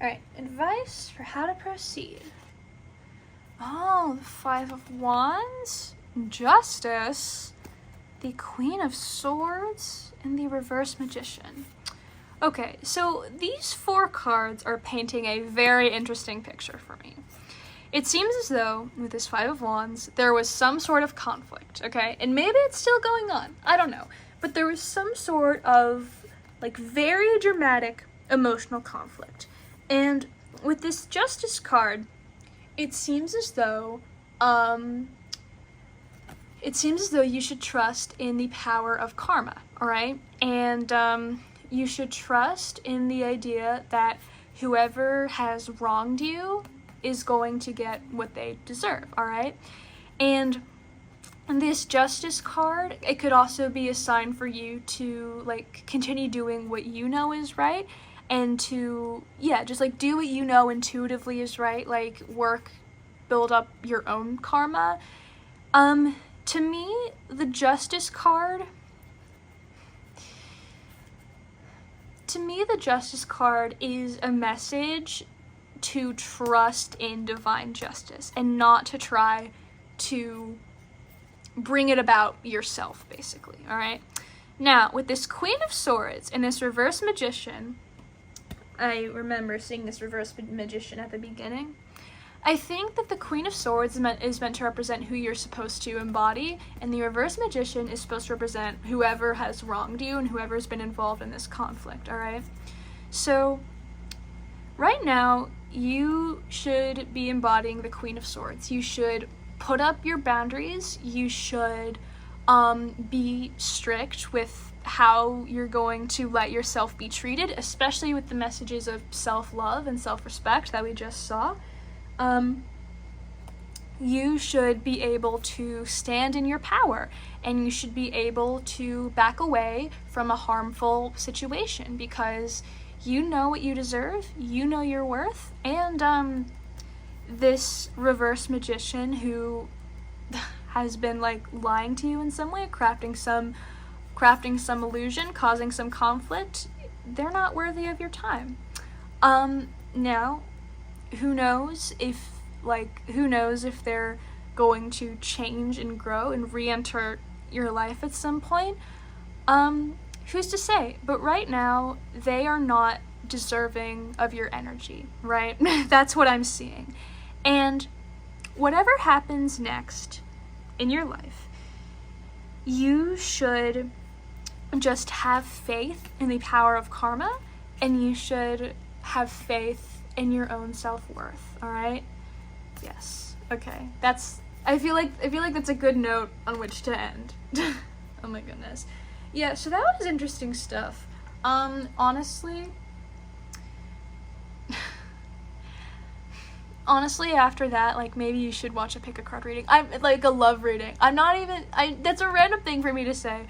Alright, advice for how to proceed. Oh, the Five of Wands, Justice, the Queen of Swords, and the Reverse Magician. Okay, so these 4 cards are painting a very interesting picture for me. It seems as though, with this Five of Wands, there was some sort of conflict, okay? And maybe it's still going on, I don't know. But there was some sort of, like, very dramatic emotional conflict. And with this Justice card, it seems as though you should trust in the power of karma, all right? And you should trust in the idea that whoever has wronged you is going to get what they deserve, all right? And this Justice card, it could also be a sign for you to, like, continue doing what you know is right, and to, yeah, just, like, do what you know intuitively is right, like, build up your own karma. To me, the Justice card is a message to trust in divine justice and not to try to bring it about yourself, basically, all right? Now, with this Queen of Swords and this Reverse Magician, I remember seeing this Reverse Magician at the beginning. I think that the Queen of Swords is meant to represent who you're supposed to embody, and the Reverse Magician is supposed to represent whoever has wronged you and whoever's been involved in this conflict, all right? So, right now, you should be embodying the Queen of Swords. You should put up your boundaries. You should be strict with how you're going to let yourself be treated, especially with the messages of self-love and self-respect that we just saw. You should be able to stand in your power, and you should be able to back away from a harmful situation because you know what you deserve, you know your worth, and this Reverse Magician who has been, like, lying to you in some way, crafting some illusion, causing some conflict, they're not worthy of your time. Now, who knows if they're going to change and grow and re-enter your life at some point. Who's to say? But right now, they are not deserving of your energy, right? That's what I'm seeing. And whatever happens next in your life, you should just have faith in the power of karma, and you should have faith in your own self-worth, all right? Yes. Okay. I feel like that's a good note on which to end. Oh my goodness. Yeah, so that was interesting stuff. Honestly, after that, like, maybe you should watch a pick-a-card reading. I'm, like, a love reading. That's a random thing for me to say.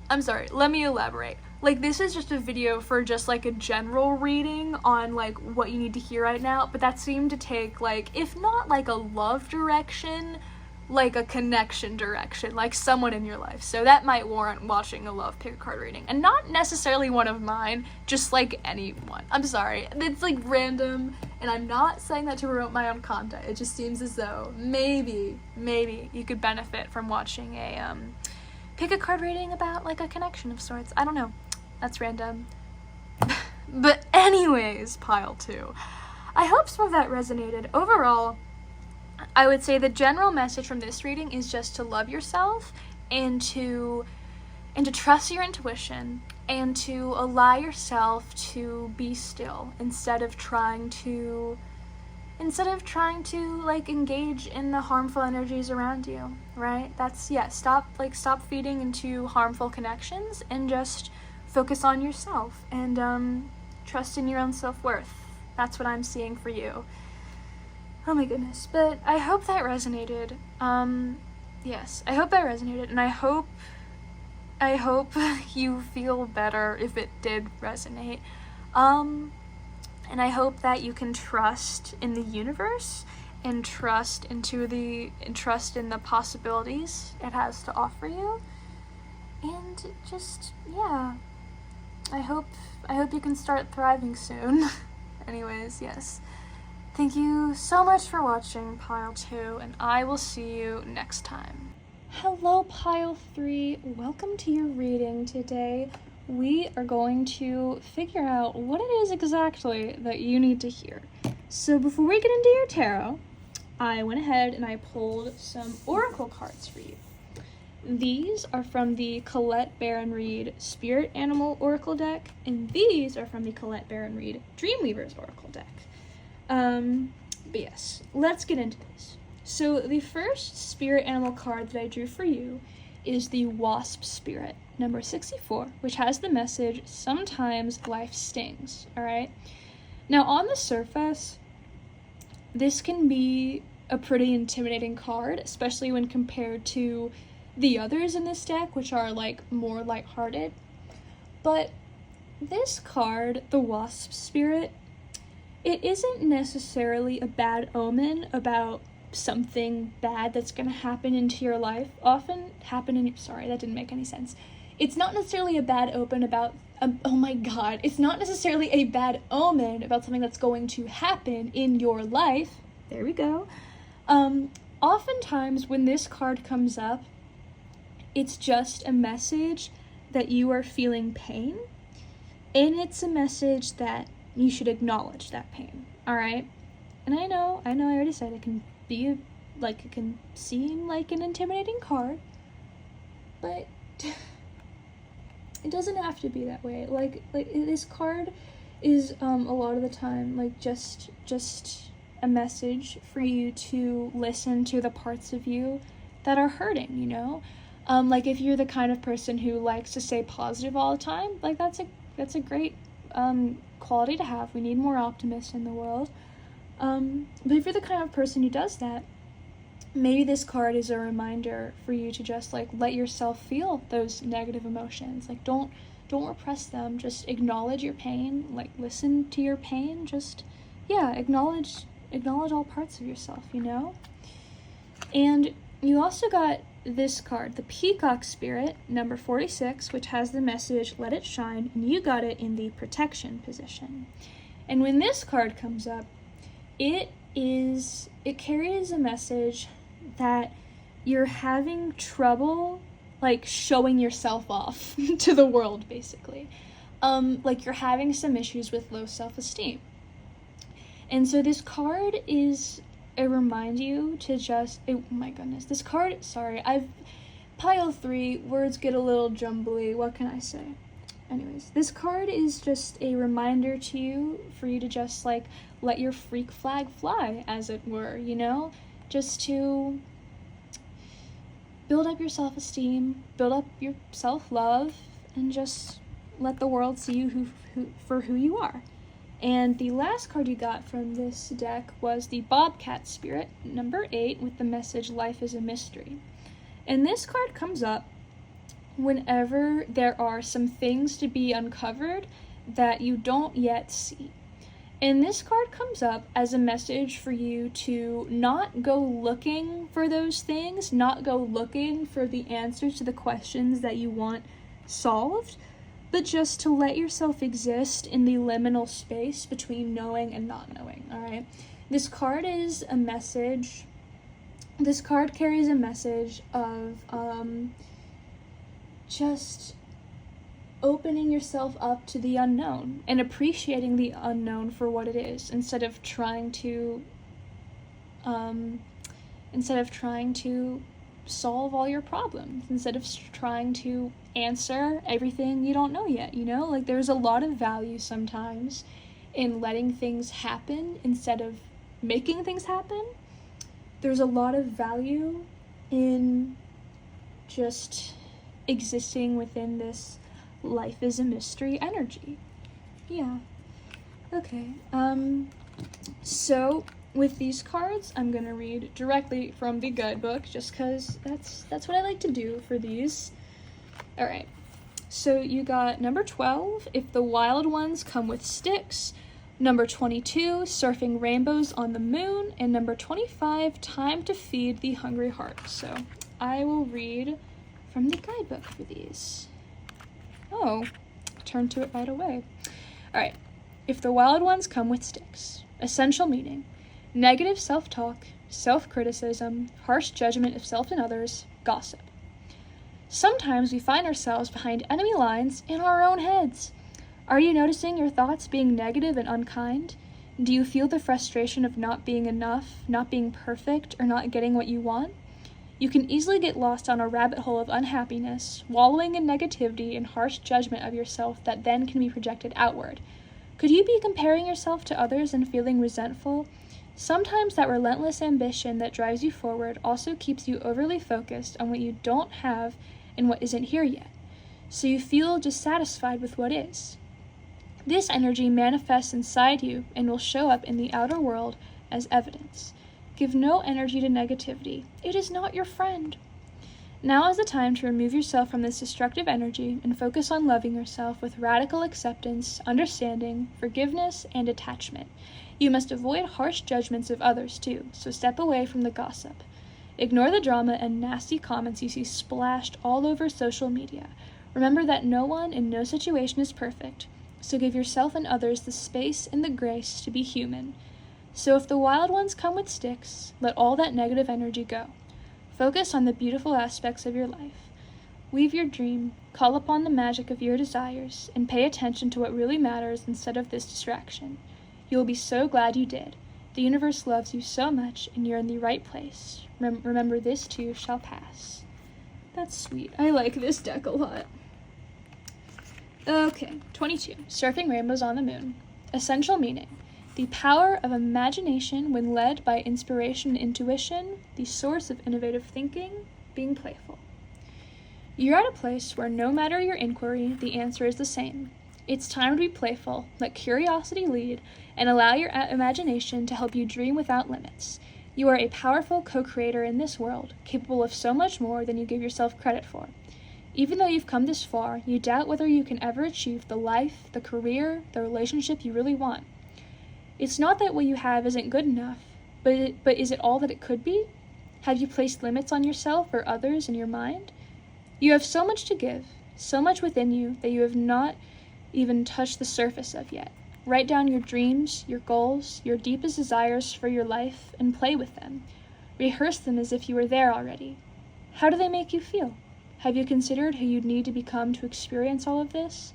I'm sorry, let me elaborate. Like, this is just a video for just, like, a general reading on, like, what you need to hear right now, but that seemed to take, like, if not, like, a love direction, like, a connection direction, like, someone in your life. So that might warrant watching a love pick-a-card reading. And not necessarily one of mine, just, like, anyone. I'm sorry. It's, like, random, and I'm not saying that to promote my own content. It just seems as though maybe you could benefit from watching a, pick-a-card reading about, like, a connection of sorts. I don't know. That's random. But anyways, pile 2. I hope some of that resonated. Overall, I would say the general message from this reading is just to love yourself and to trust your intuition and to allow yourself to be still instead of trying to like engage in the harmful energies around you, right? Stop feeding into harmful connections and just focus on yourself and trust in your own self-worth. That's what I'm seeing for you. Oh my goodness. But I hope that resonated. Yes, I hope that resonated, and I hope you feel better if it did resonate. And I hope that you can trust in the universe and trust in the possibilities it has to offer you. And just, yeah. I hope you can start thriving soon. Anyways, yes. Thank you so much for watching Pile 2, and I will see you next time. Hello, Pile 3. Welcome to your reading today. We are going to figure out what it is exactly that you need to hear. So before we get into your tarot, I went ahead and I pulled some oracle cards for you. These are from the Colette Baron Reid Spirit Animal Oracle deck, and these are from the Colette Baron Reid Dreamweavers Oracle deck. But yes, let's get into this. So the first spirit animal card that I drew for you is the Wasp Spirit, number 64, which has the message, sometimes life stings, all right? Now on the surface, this can be a pretty intimidating card, especially when compared to the others in this deck, which are like more lighthearted. But this card, the Wasp Spirit, it isn't necessarily a bad omen about something bad that's going to happen into your life. Sorry, that didn't make any sense. It's not necessarily a bad omen about, it's not necessarily a bad omen about something that's going to happen in your life. There we go. Oftentimes when this card comes up, it's just a message that you are feeling pain, and it's a message that you should acknowledge that pain, all right? And I know I already said it can be, it can seem like an intimidating card, but it doesn't have to be that way. Like this card is, a lot of the time, just a message for you to listen to the parts of you that are hurting, you know? If you're the kind of person who likes to stay positive all the time, that's a great quality to have. We need more optimists in the world. But if you're the kind of person who does that, maybe this card is a reminder for you to just let yourself feel those negative emotions. Don't repress them. Just acknowledge your pain. Listen to your pain. Acknowledge all parts of yourself, you know? And you also got this card, the Peacock Spirit, number 46, which has the message, let it shine, and you got it in the protection position. And when this card comes up, it carries a message that you're having trouble, showing yourself off to the world, basically. You're having some issues with low self-esteem. And so this card is remind you to this card, Pile 3, words get a little jumbly, what can I say? Anyways, this card is just a reminder to you, for you to just, let your freak flag fly, as it were, you know? Just to build up your self-esteem, build up your self-love, and just let the world see you for who you are. And the last card you got from this deck was the Bobcat Spirit, number 8, with the message, life is a mystery. And this card comes up whenever there are some things to be uncovered that you don't yet see. And this card comes up as a message for you to not go looking for those things, not go looking for the answers to the questions that you want solved, but just to let yourself exist in the liminal space between knowing and not knowing, all right? This card carries a message of just opening yourself up to the unknown and appreciating the unknown for what it is, instead of trying to solve all your problems, instead of trying to answer everything you don't know yet, you know? There's a lot of value sometimes in letting things happen instead of making things happen. There's a lot of value in just existing within this life is a mystery energy. Yeah. Okay. So with these cards, I'm gonna read directly from the guidebook, just because that's what I like to do for these. All right. So you got number 12, if the wild ones come with sticks. Number 22, surfing rainbows on the moon. And number 25, time to feed the hungry heart. So I will read from the guidebook for these. Oh, turn to it right away. All right. If the wild ones come with sticks. Essential meaning: negative self-talk, self-criticism, harsh judgment of self and others, gossip. Sometimes we find ourselves behind enemy lines in our own heads. Are you noticing your thoughts being negative and unkind? Do you feel the frustration of not being enough, not being perfect, or not getting what you want? You can easily get lost on a rabbit hole of unhappiness, wallowing in negativity and harsh judgment of yourself that then can be projected outward. Could you be comparing yourself to others and feeling resentful? Sometimes that relentless ambition that drives you forward also keeps you overly focused on what you don't have and what isn't here yet, so you feel dissatisfied with what is. This energy manifests inside you and will show up in the outer world as evidence. Give no energy to negativity. It is not your friend. Now is the time to remove yourself from this destructive energy and focus on loving yourself with radical acceptance, understanding, forgiveness, and attachment. You must avoid harsh judgments of others too, so step away from the gossip. Ignore the drama and nasty comments you see splashed all over social media. Remember that no one in no situation is perfect, so give yourself and others the space and the grace to be human. So if the wild ones come with sticks, let all that negative energy go. Focus on the beautiful aspects of your life. Weave your dream, call upon the magic of your desires, and pay attention to what really matters instead of this distraction. You will be so glad you did. The universe loves you so much, and you're in the right place. Remember, this too shall pass. That's sweet. I like this deck a lot. Okay, 22. Surfing Rainbows on the Moon. Essential meaning: the power of imagination when led by inspiration and intuition, the source of innovative thinking, being playful. You're at a place where no matter your inquiry, the answer is the same. It's time to be playful, let curiosity lead, and allow your imagination to help you dream without limits. You are a powerful co-creator in this world, capable of so much more than you give yourself credit for. Even though you've come this far, you doubt whether you can ever achieve the life, the career, the relationship you really want. It's not that what you have isn't good enough, but is it all that it could be? Have you placed limits on yourself or others in your mind? You have so much to give, so much within you that you have not even touched the surface of yet. Write down your dreams, your goals, your deepest desires for your life, and play with them. Rehearse them as if you were there already. How do they make you feel? Have you considered who you'd need to become to experience all of this?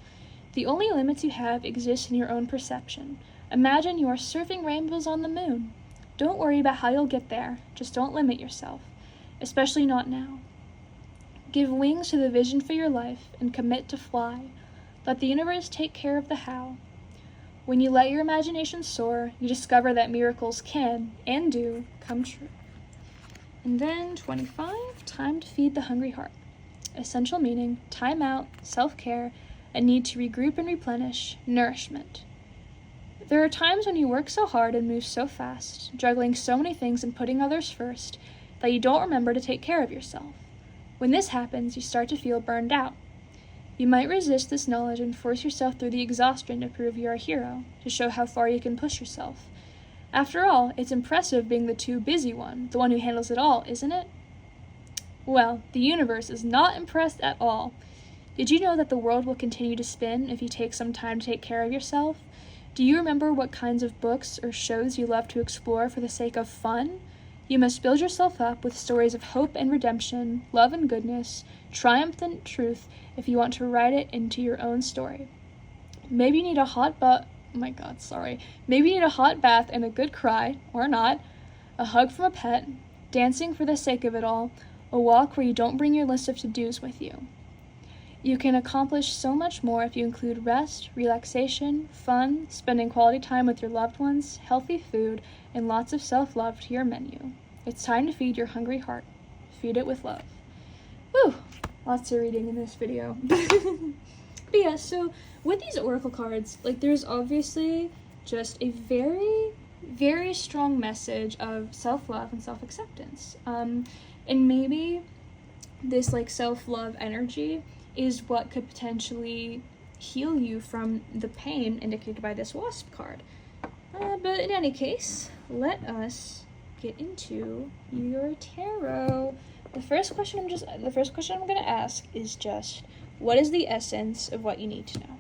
The only limits you have exist in your own perception. Imagine you are surfing rainbows on the moon. Don't worry about how you'll get there, just don't limit yourself, especially not now. Give wings to the vision for your life and commit to fly. Let the universe take care of the how. When you let your imagination soar, you discover that miracles can, and do, come true. And then 25, time to feed the hungry heart. Essential meaning: time out, self-care, a need to regroup and replenish, nourishment. There are times when you work so hard and move so fast, juggling so many things and putting others first, that you don't remember to take care of yourself. When this happens, you start to feel burned out. You might resist this knowledge and force yourself through the exhaustion to prove you're a hero, to show how far you can push yourself. After all, it's impressive being the too busy one, the one who handles it all, isn't it? Well, the universe is not impressed at all. Did you know that the world will continue to spin if you take some time to take care of yourself? Do you remember what kinds of books or shows you love to explore for the sake of fun? You must build yourself up with stories of hope and redemption, love and goodness, triumph and truth if you want to write it into your own story. Maybe you need a hot bath and a good cry, or not, a hug from a pet, dancing for the sake of it all, a walk where you don't bring your list of to-dos with you. You can accomplish so much more if you include rest, relaxation, fun, spending quality time with your loved ones, healthy food, and lots of self-love to your menu. It's time to feed your hungry heart. Feed it with love. Whew! Lots of reading in this video. But yeah, so with these oracle cards, there's obviously just a very, very strong message of self-love and self-acceptance. And maybe this self-love energy is what could potentially heal you from the pain indicated by this wasp card. But in any case, let us get into your tarot. The first question I'm going to ask is just, what is the essence of what you need to know?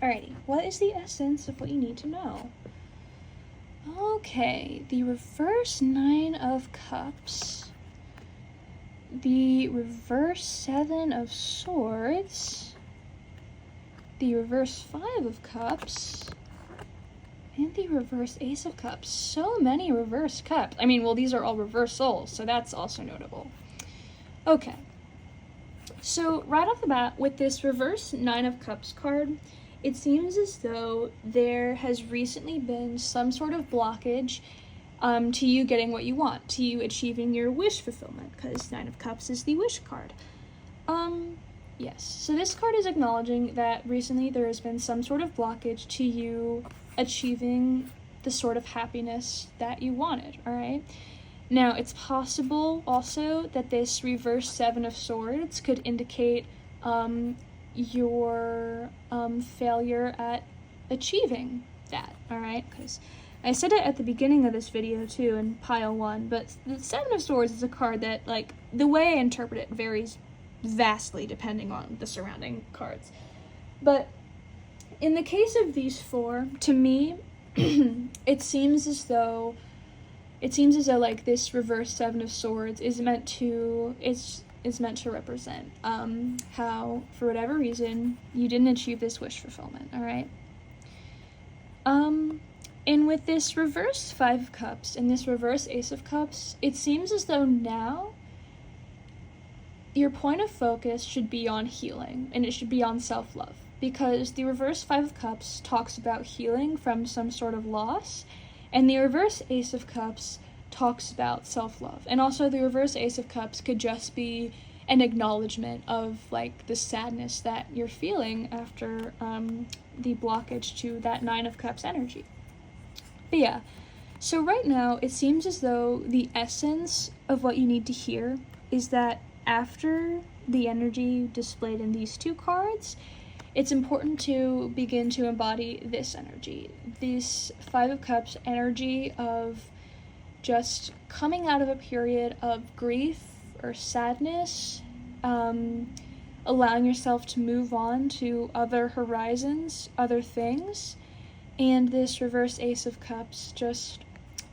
Alrighty, what is the essence of what you need to know? Okay, the reverse 9 of Cups, the reverse 7 of Swords, the reverse 5 of Cups, and the reverse Ace of Cups. So many reverse cups. I mean, well, these are all reversals, so that's also notable. Okay, so right off the bat, with this reverse 9 of Cups card, it seems as though there has recently been some sort of blockage to you getting what you want, to you achieving your wish fulfillment, because 9 of Cups is the wish card. Yes, so this card is acknowledging that recently there has been some sort of blockage to you achieving the sort of happiness that you wanted, all right? Now, it's possible also that this reverse 7 of Swords could indicate your failure at achieving that, all right? Because I said it at the beginning of this video too in pile 1, but the 7 of Swords is a card that, like, the way I interpret it varies vastly depending on the surrounding cards. But in the case of these 4, to me, it seems as though like this reverse 7 of Swords is meant to represent how, for whatever reason, you didn't achieve this wish fulfillment, all right? And with this reverse 5 of Cups and this reverse Ace of Cups, it seems as though now your point of focus should be on healing, and it should be on self-love, because the reverse 5 of Cups talks about healing from some sort of loss, and the reverse Ace of Cups talks about self-love. And also the reverse Ace of Cups could just be an acknowledgement of, like, the sadness that you're feeling after the blockage to that 9 of Cups energy. But yeah, so right now it seems as though the essence of what you need to hear is that after the energy displayed in these 2 cards, it's important to begin to embody this energy, this 5 of Cups energy of just coming out of a period of grief or sadness, allowing yourself to move on to other horizons, other things. And this reverse Ace of Cups just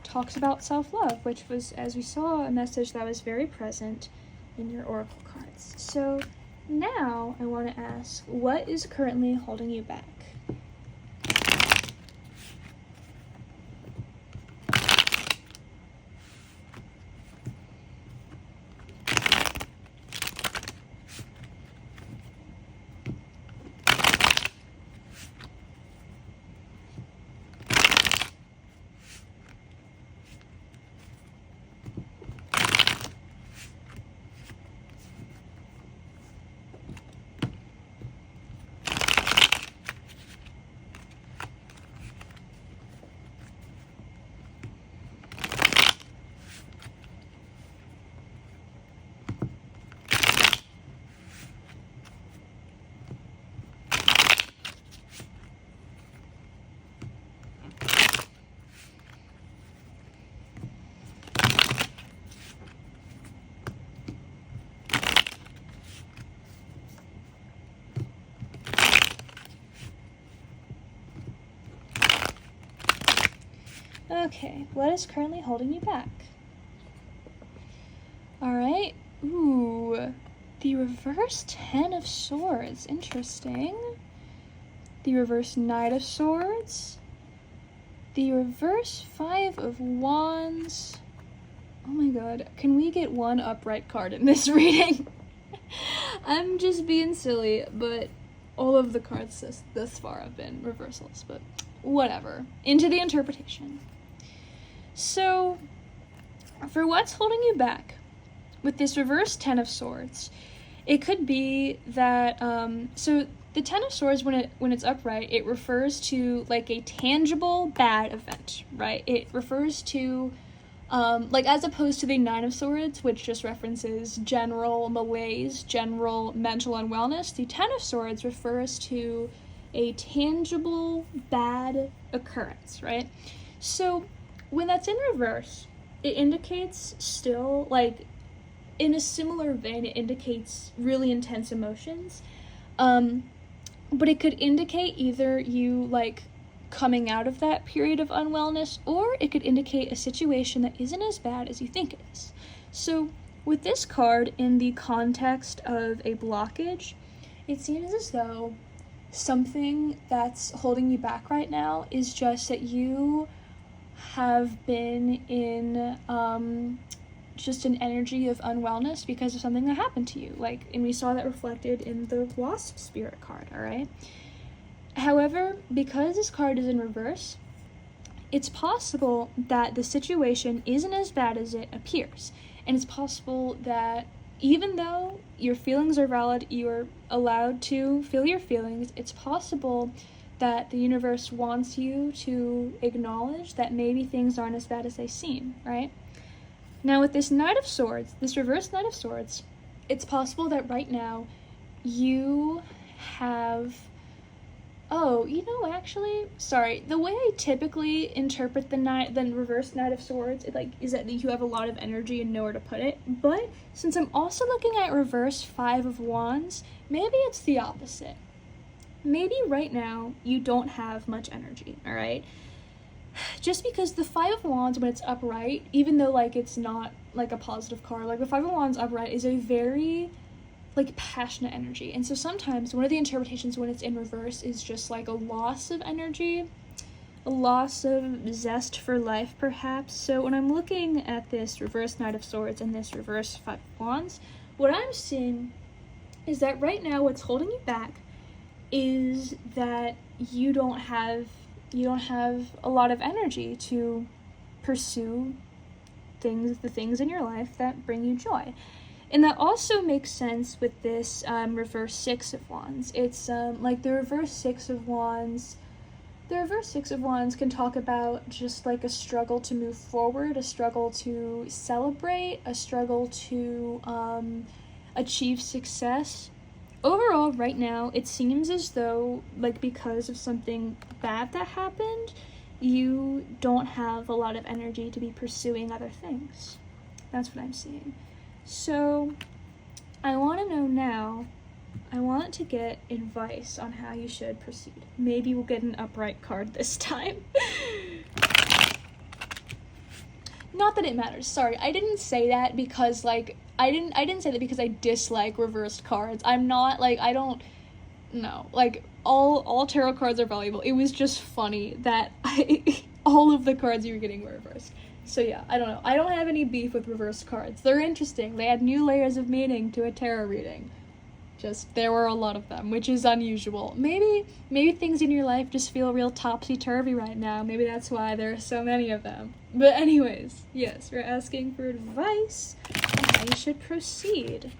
talks about self-love, which was, as we saw, a message that was very present in your oracle cards. So now I want to ask, what is currently holding you back? Okay, what is currently holding you back? Alright, ooh, the reverse 10 of Swords, interesting. The reverse Knight of Swords. The reverse 5 of Wands. Oh my god, can we get one upright card in this reading? I'm just being silly, but all of the cards thus far have been reversals, but whatever. Into the interpretation. So, for what's holding you back, with this reverse 10 of Swords, it could be that, so the 10 of Swords, when it's upright, it refers to, like, a tangible bad event, right? It refers to, like, as opposed to the 9 of Swords, which just references general malaise, general mental unwellness, the 10 of Swords refers to a tangible bad occurrence, right? So when that's in reverse, it indicates still, like, in a similar vein, it indicates really intense emotions. but it could indicate either you, like, coming out of that period of unwellness, or it could indicate a situation that isn't as bad as you think it is. So with this card, in the context of a blockage, it seems as though something that's holding you back right now is just that you have been in just an energy of unwellness because of something that happened to you. Like, and we saw that reflected in the Wasp Spirit card, all right? However, because this card is in reverse, it's possible that the situation isn't as bad as it appears. And it's possible that even though your feelings are valid, you're allowed to feel your feelings, it's possible that the universe wants you to acknowledge that maybe things aren't as bad as they seem, right? Now with this Knight of Swords, this reverse Knight of Swords, it's possible that right now you have... Oh, actually, sorry. The way I typically interpret the reverse Knight of Swords, is that you have a lot of energy and nowhere to put it. But since I'm also looking at reverse Five of Wands, maybe it's the opposite. Maybe right now you don't have much energy, all right? Just because the Five of Wands, when it's upright, even though, it's not, a positive card, the Five of Wands upright is a very... passionate energy. And so sometimes one of the interpretations when it's in reverse is just a loss of energy, a loss of zest for life, perhaps. So when I'm looking at this reverse Knight of Swords and this reverse Five of Wands, what I'm seeing is that right now what's holding you back is that you don't have a lot of energy to pursue the things in your life that bring you joy. And that also makes sense with this reverse Six of Wands. It's the reverse Six of Wands. The reverse Six of Wands can talk about just a struggle to move forward, a struggle to celebrate, a struggle to achieve success. Overall, right now, it seems as though, because of something bad that happened, you don't have a lot of energy to be pursuing other things. That's what I'm seeing. So, I want to know now, I want to get advice on how you should proceed. Maybe we'll get an upright card this time. Not that it matters, sorry, I didn't say that because, I didn't say that because I dislike reversed cards. I'm not, I don't, no, all tarot cards are valuable. It was just funny that all of the cards you were getting were reversed. So yeah, I don't know. I don't have any beef with reversed cards. They're interesting. They add new layers of meaning to a tarot reading. Just, there were a lot of them, which is unusual. Maybe things in your life just feel real topsy-turvy right now. Maybe that's why there are so many of them. But anyways, yes, we're asking for advice on how you should proceed.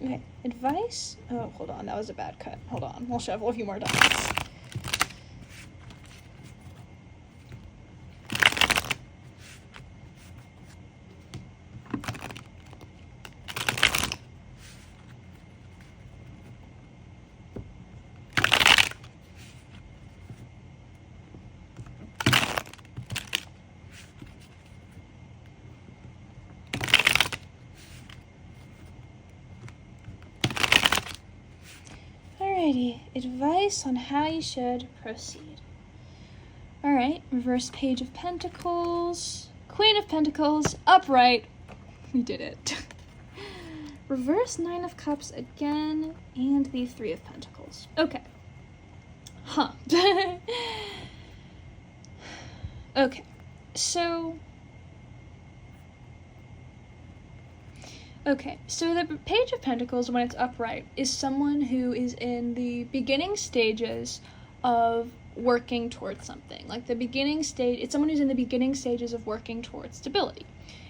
Okay, advice? Oh, hold on, that was a bad cut. Hold on, we'll shuffle a few more times. Alrighty, advice on how you should proceed. Alright, reverse Page of Pentacles, Queen of Pentacles, upright. We did it. Reverse Nine of Cups again, and the Three of Pentacles. Okay. Huh. Okay, so... Okay, so the Page of Pentacles, when it's upright, is someone who is in the beginning stages of working towards something. Like the beginning stage, it's someone who's in the beginning stages of working towards stability.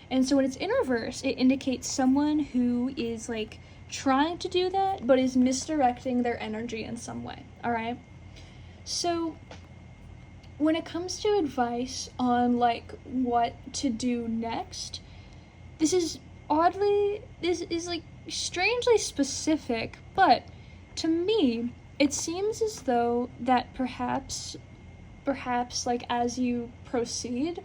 And so when it's in reverse, it indicates someone who is like trying to do that, but is misdirecting their energy in some way, all right? So when it comes to advice on like what to do next, this is like strangely specific, but to me, it seems as though that perhaps like as you proceed,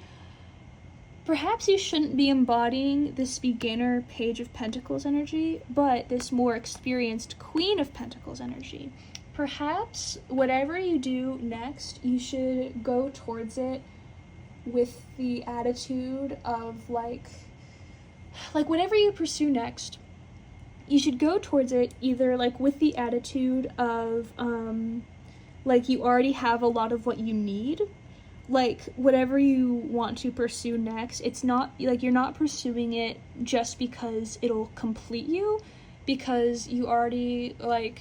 perhaps you shouldn't be embodying this beginner Page of Pentacles energy, but this more experienced Queen of Pentacles energy. Perhaps whatever you do next, you should go towards it with the attitude of like whatever you pursue next, you should go towards it either like with the attitude of like you already have a lot of what you need. Like whatever you want to pursue next, it's not like you're not pursuing it just because it'll complete you, because you're already like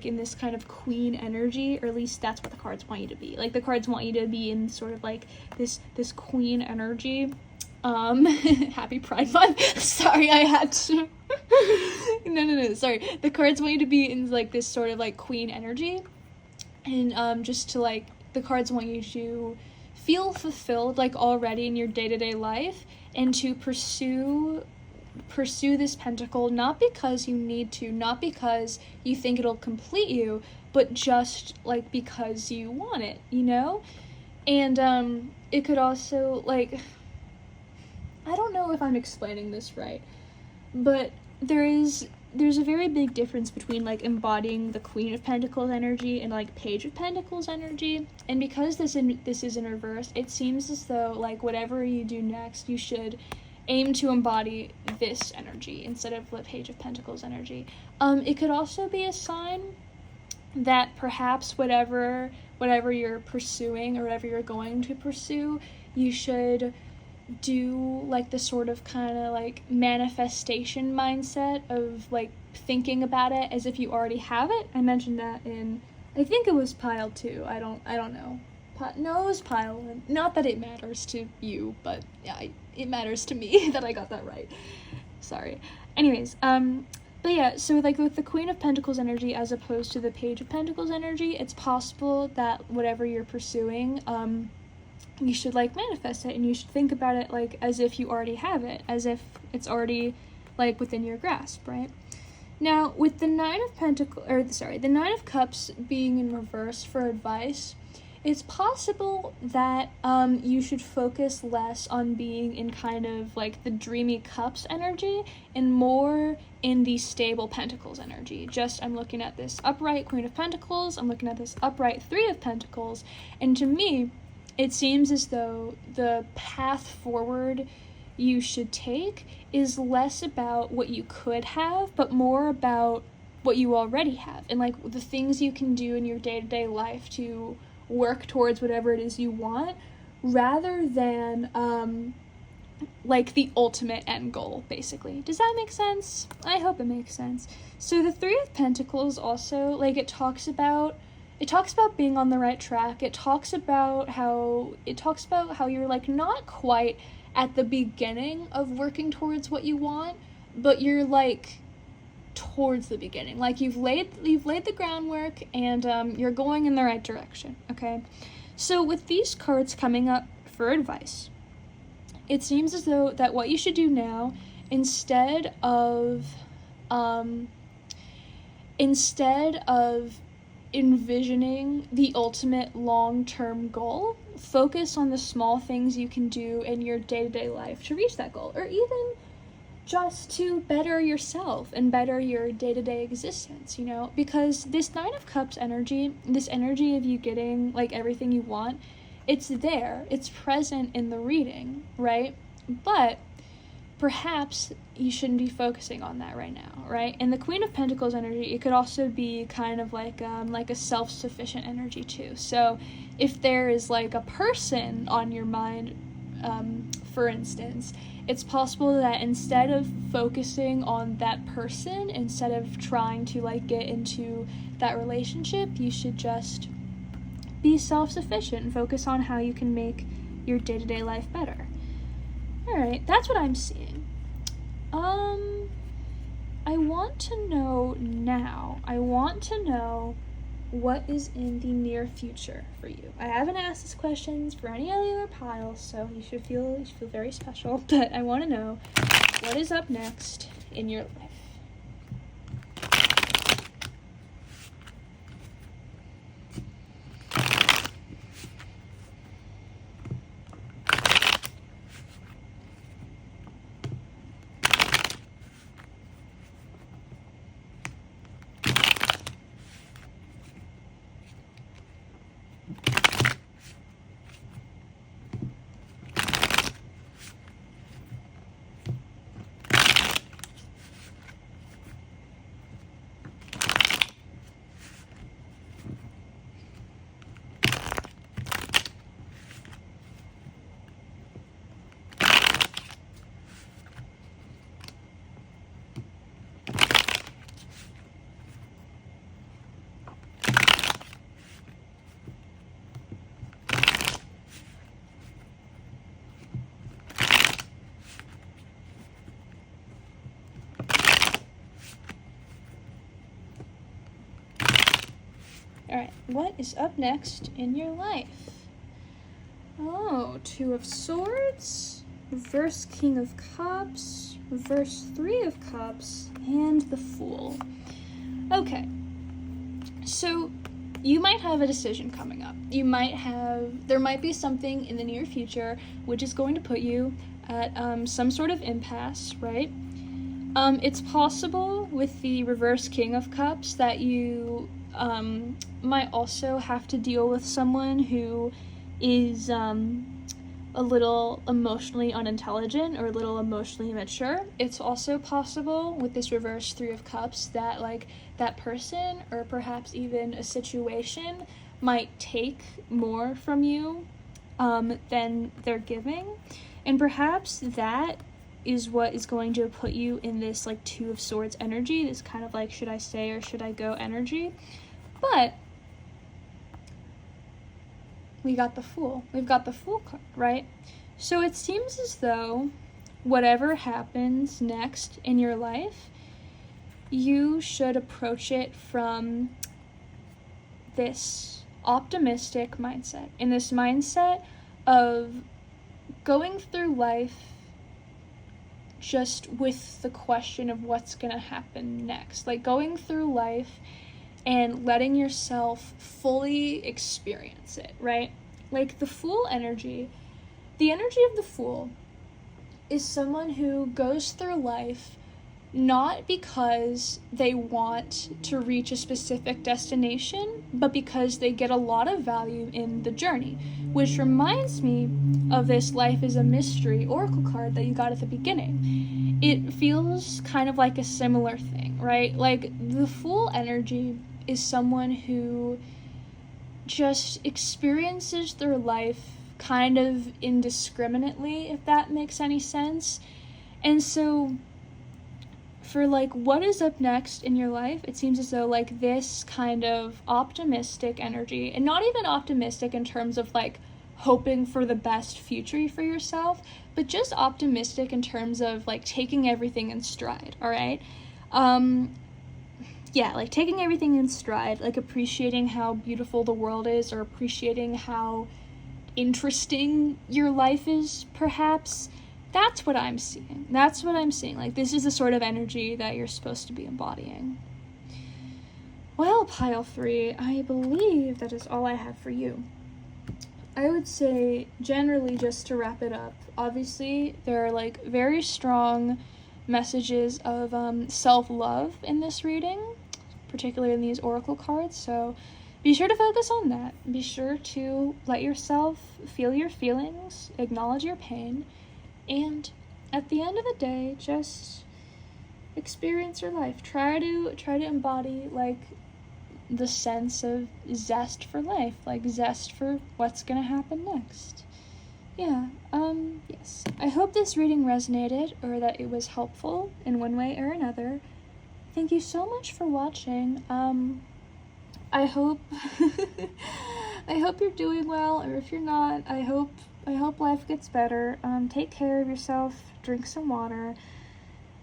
in this kind of queen energy, or at least that's what the cards want you to be. Like the cards want you to be in sort of like this queen energy. Happy Pride Month. Sorry, I had to. No, sorry. The cards want you to be in like this sort of like queen energy, and just to like, the cards want you to feel fulfilled like already in your day-to-day life, and to pursue this pentacle, not because you need to, not because you think it'll complete you, but just like because you want it, you know? And it could also like, I don't know if I'm explaining this right, but there's a very big difference between like embodying the Queen of Pentacles energy and like Page of Pentacles energy. And because this is in reverse, it seems as though like whatever you do next, you should aim to embody this energy instead of the Page of Pentacles energy. It could also be a sign that perhaps whatever you're pursuing or whatever you're going to pursue, you should do like the sort of kind of like manifestation mindset of like thinking about it as if you already have it. I mentioned that in, I think it was pile 2. I don't know. No, it was pile 1. Not that it matters to you, but yeah, it matters to me that I got that right. Sorry. Anyways, but yeah, so like with the Queen of Pentacles energy as opposed to the Page of Pentacles energy, it's possible that whatever you're pursuing, you should like manifest it, and you should think about it like as if you already have it, as if it's already like within your grasp, right? Now, with the Nine of Cups being in reverse for advice, it's possible that you should focus less on being in kind of like the dreamy cups energy and more in the stable pentacles energy. I'm looking at this upright Queen of Pentacles, I'm looking at this upright Three of Pentacles, and to me, it seems as though the path forward you should take is less about what you could have, but more about what you already have, and like the things you can do in your day-to-day life to work towards whatever it is you want, rather than like the ultimate end goal, basically. Does that make sense? I hope it makes sense. So the Three of Pentacles also, like, it talks about being on the right track. It talks about how you're like not quite at the beginning of working towards what you want, but you're like towards the beginning. Like you've laid the groundwork, and you're going in the right direction, okay? So with these cards coming up for advice, it seems as though that what you should do now, instead of envisioning the ultimate long-term goal, focus on the small things you can do in your day-to-day life to reach that goal, or just to better yourself and better your day-to-day existence, you know? Because this Nine of Cups energy, this energy of you getting, like, everything you want, it's there. It's present in the reading, right? But perhaps you shouldn't be focusing on that right now, right? And the Queen of Pentacles energy, it could also be kind of like a self-sufficient energy too. So if there is like a person on your mind, for instance, it's possible that instead of focusing on that person, instead of trying to like get into that relationship, you should just be self-sufficient and focus on how you can make your day-to-day life better. All right, that's what I'm seeing. I want to know now. I want to know what is in the near future for you. I haven't asked these questions for any other piles, so you should feel very special. But I want to know what is up next in your life. Alright, what is up next in your life? Oh, Two of Swords, reverse King of Cups, reverse Three of Cups, and the Fool. Okay, so you might have a decision coming up. There might be something in the near future which is going to put you at some sort of impasse, right? It's possible with the reverse King of Cups that you might also have to deal with someone who is a little emotionally unintelligent or a little emotionally immature. It's also possible with this reverse Three of Cups that like that person or perhaps even a situation might take more from you than they're giving, and perhaps that is what is going to put you in this like Two of Swords energy, this kind of like should I stay or should I go energy. But we got the Fool. We've got the Fool card, right? So it seems as though whatever happens next in your life, you should approach it from this optimistic mindset, in this mindset of going through life just with the question of what's gonna happen next. Like going through life and letting yourself fully experience it, right? Like the Fool energy, the energy of the Fool is someone who goes through life not because they want to reach a specific destination, but because they get a lot of value in the journey, which reminds me of this Life is a Mystery oracle card that you got at the beginning. It feels kind of like a similar thing, right? Like the Fool energy is someone who just experiences their life kind of indiscriminately, if that makes any sense. And so for like what is up next in your life, it seems as though like this kind of optimistic energy, and not even optimistic in terms of like hoping for the best future for yourself, but just optimistic in terms of like taking everything in stride, all right? Yeah, like taking everything in stride, like appreciating how beautiful the world is, or appreciating how interesting your life is, perhaps. That's what I'm seeing. Like, this is the sort of energy that you're supposed to be embodying. Well, pile 3, I believe that is all I have for you. I would say, generally, just to wrap it up, obviously, there are, like, very strong messages of self-love in this reading, particularly in these oracle cards, so be sure to focus on that. Be sure to let yourself feel your feelings, acknowledge your pain, and at the end of the day, just experience your life. Try to embody like the sense of zest for life, like zest for what's gonna happen next. Yeah, yes. I hope this reading resonated or that it was helpful in one way or another. Thank you so much for watching. I hope I hope you're doing well, or if you're not, I hope life gets better. Take care of yourself, drink some water.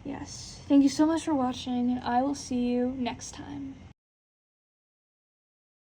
Yes. Thank you so much for watching, and I will see you next time.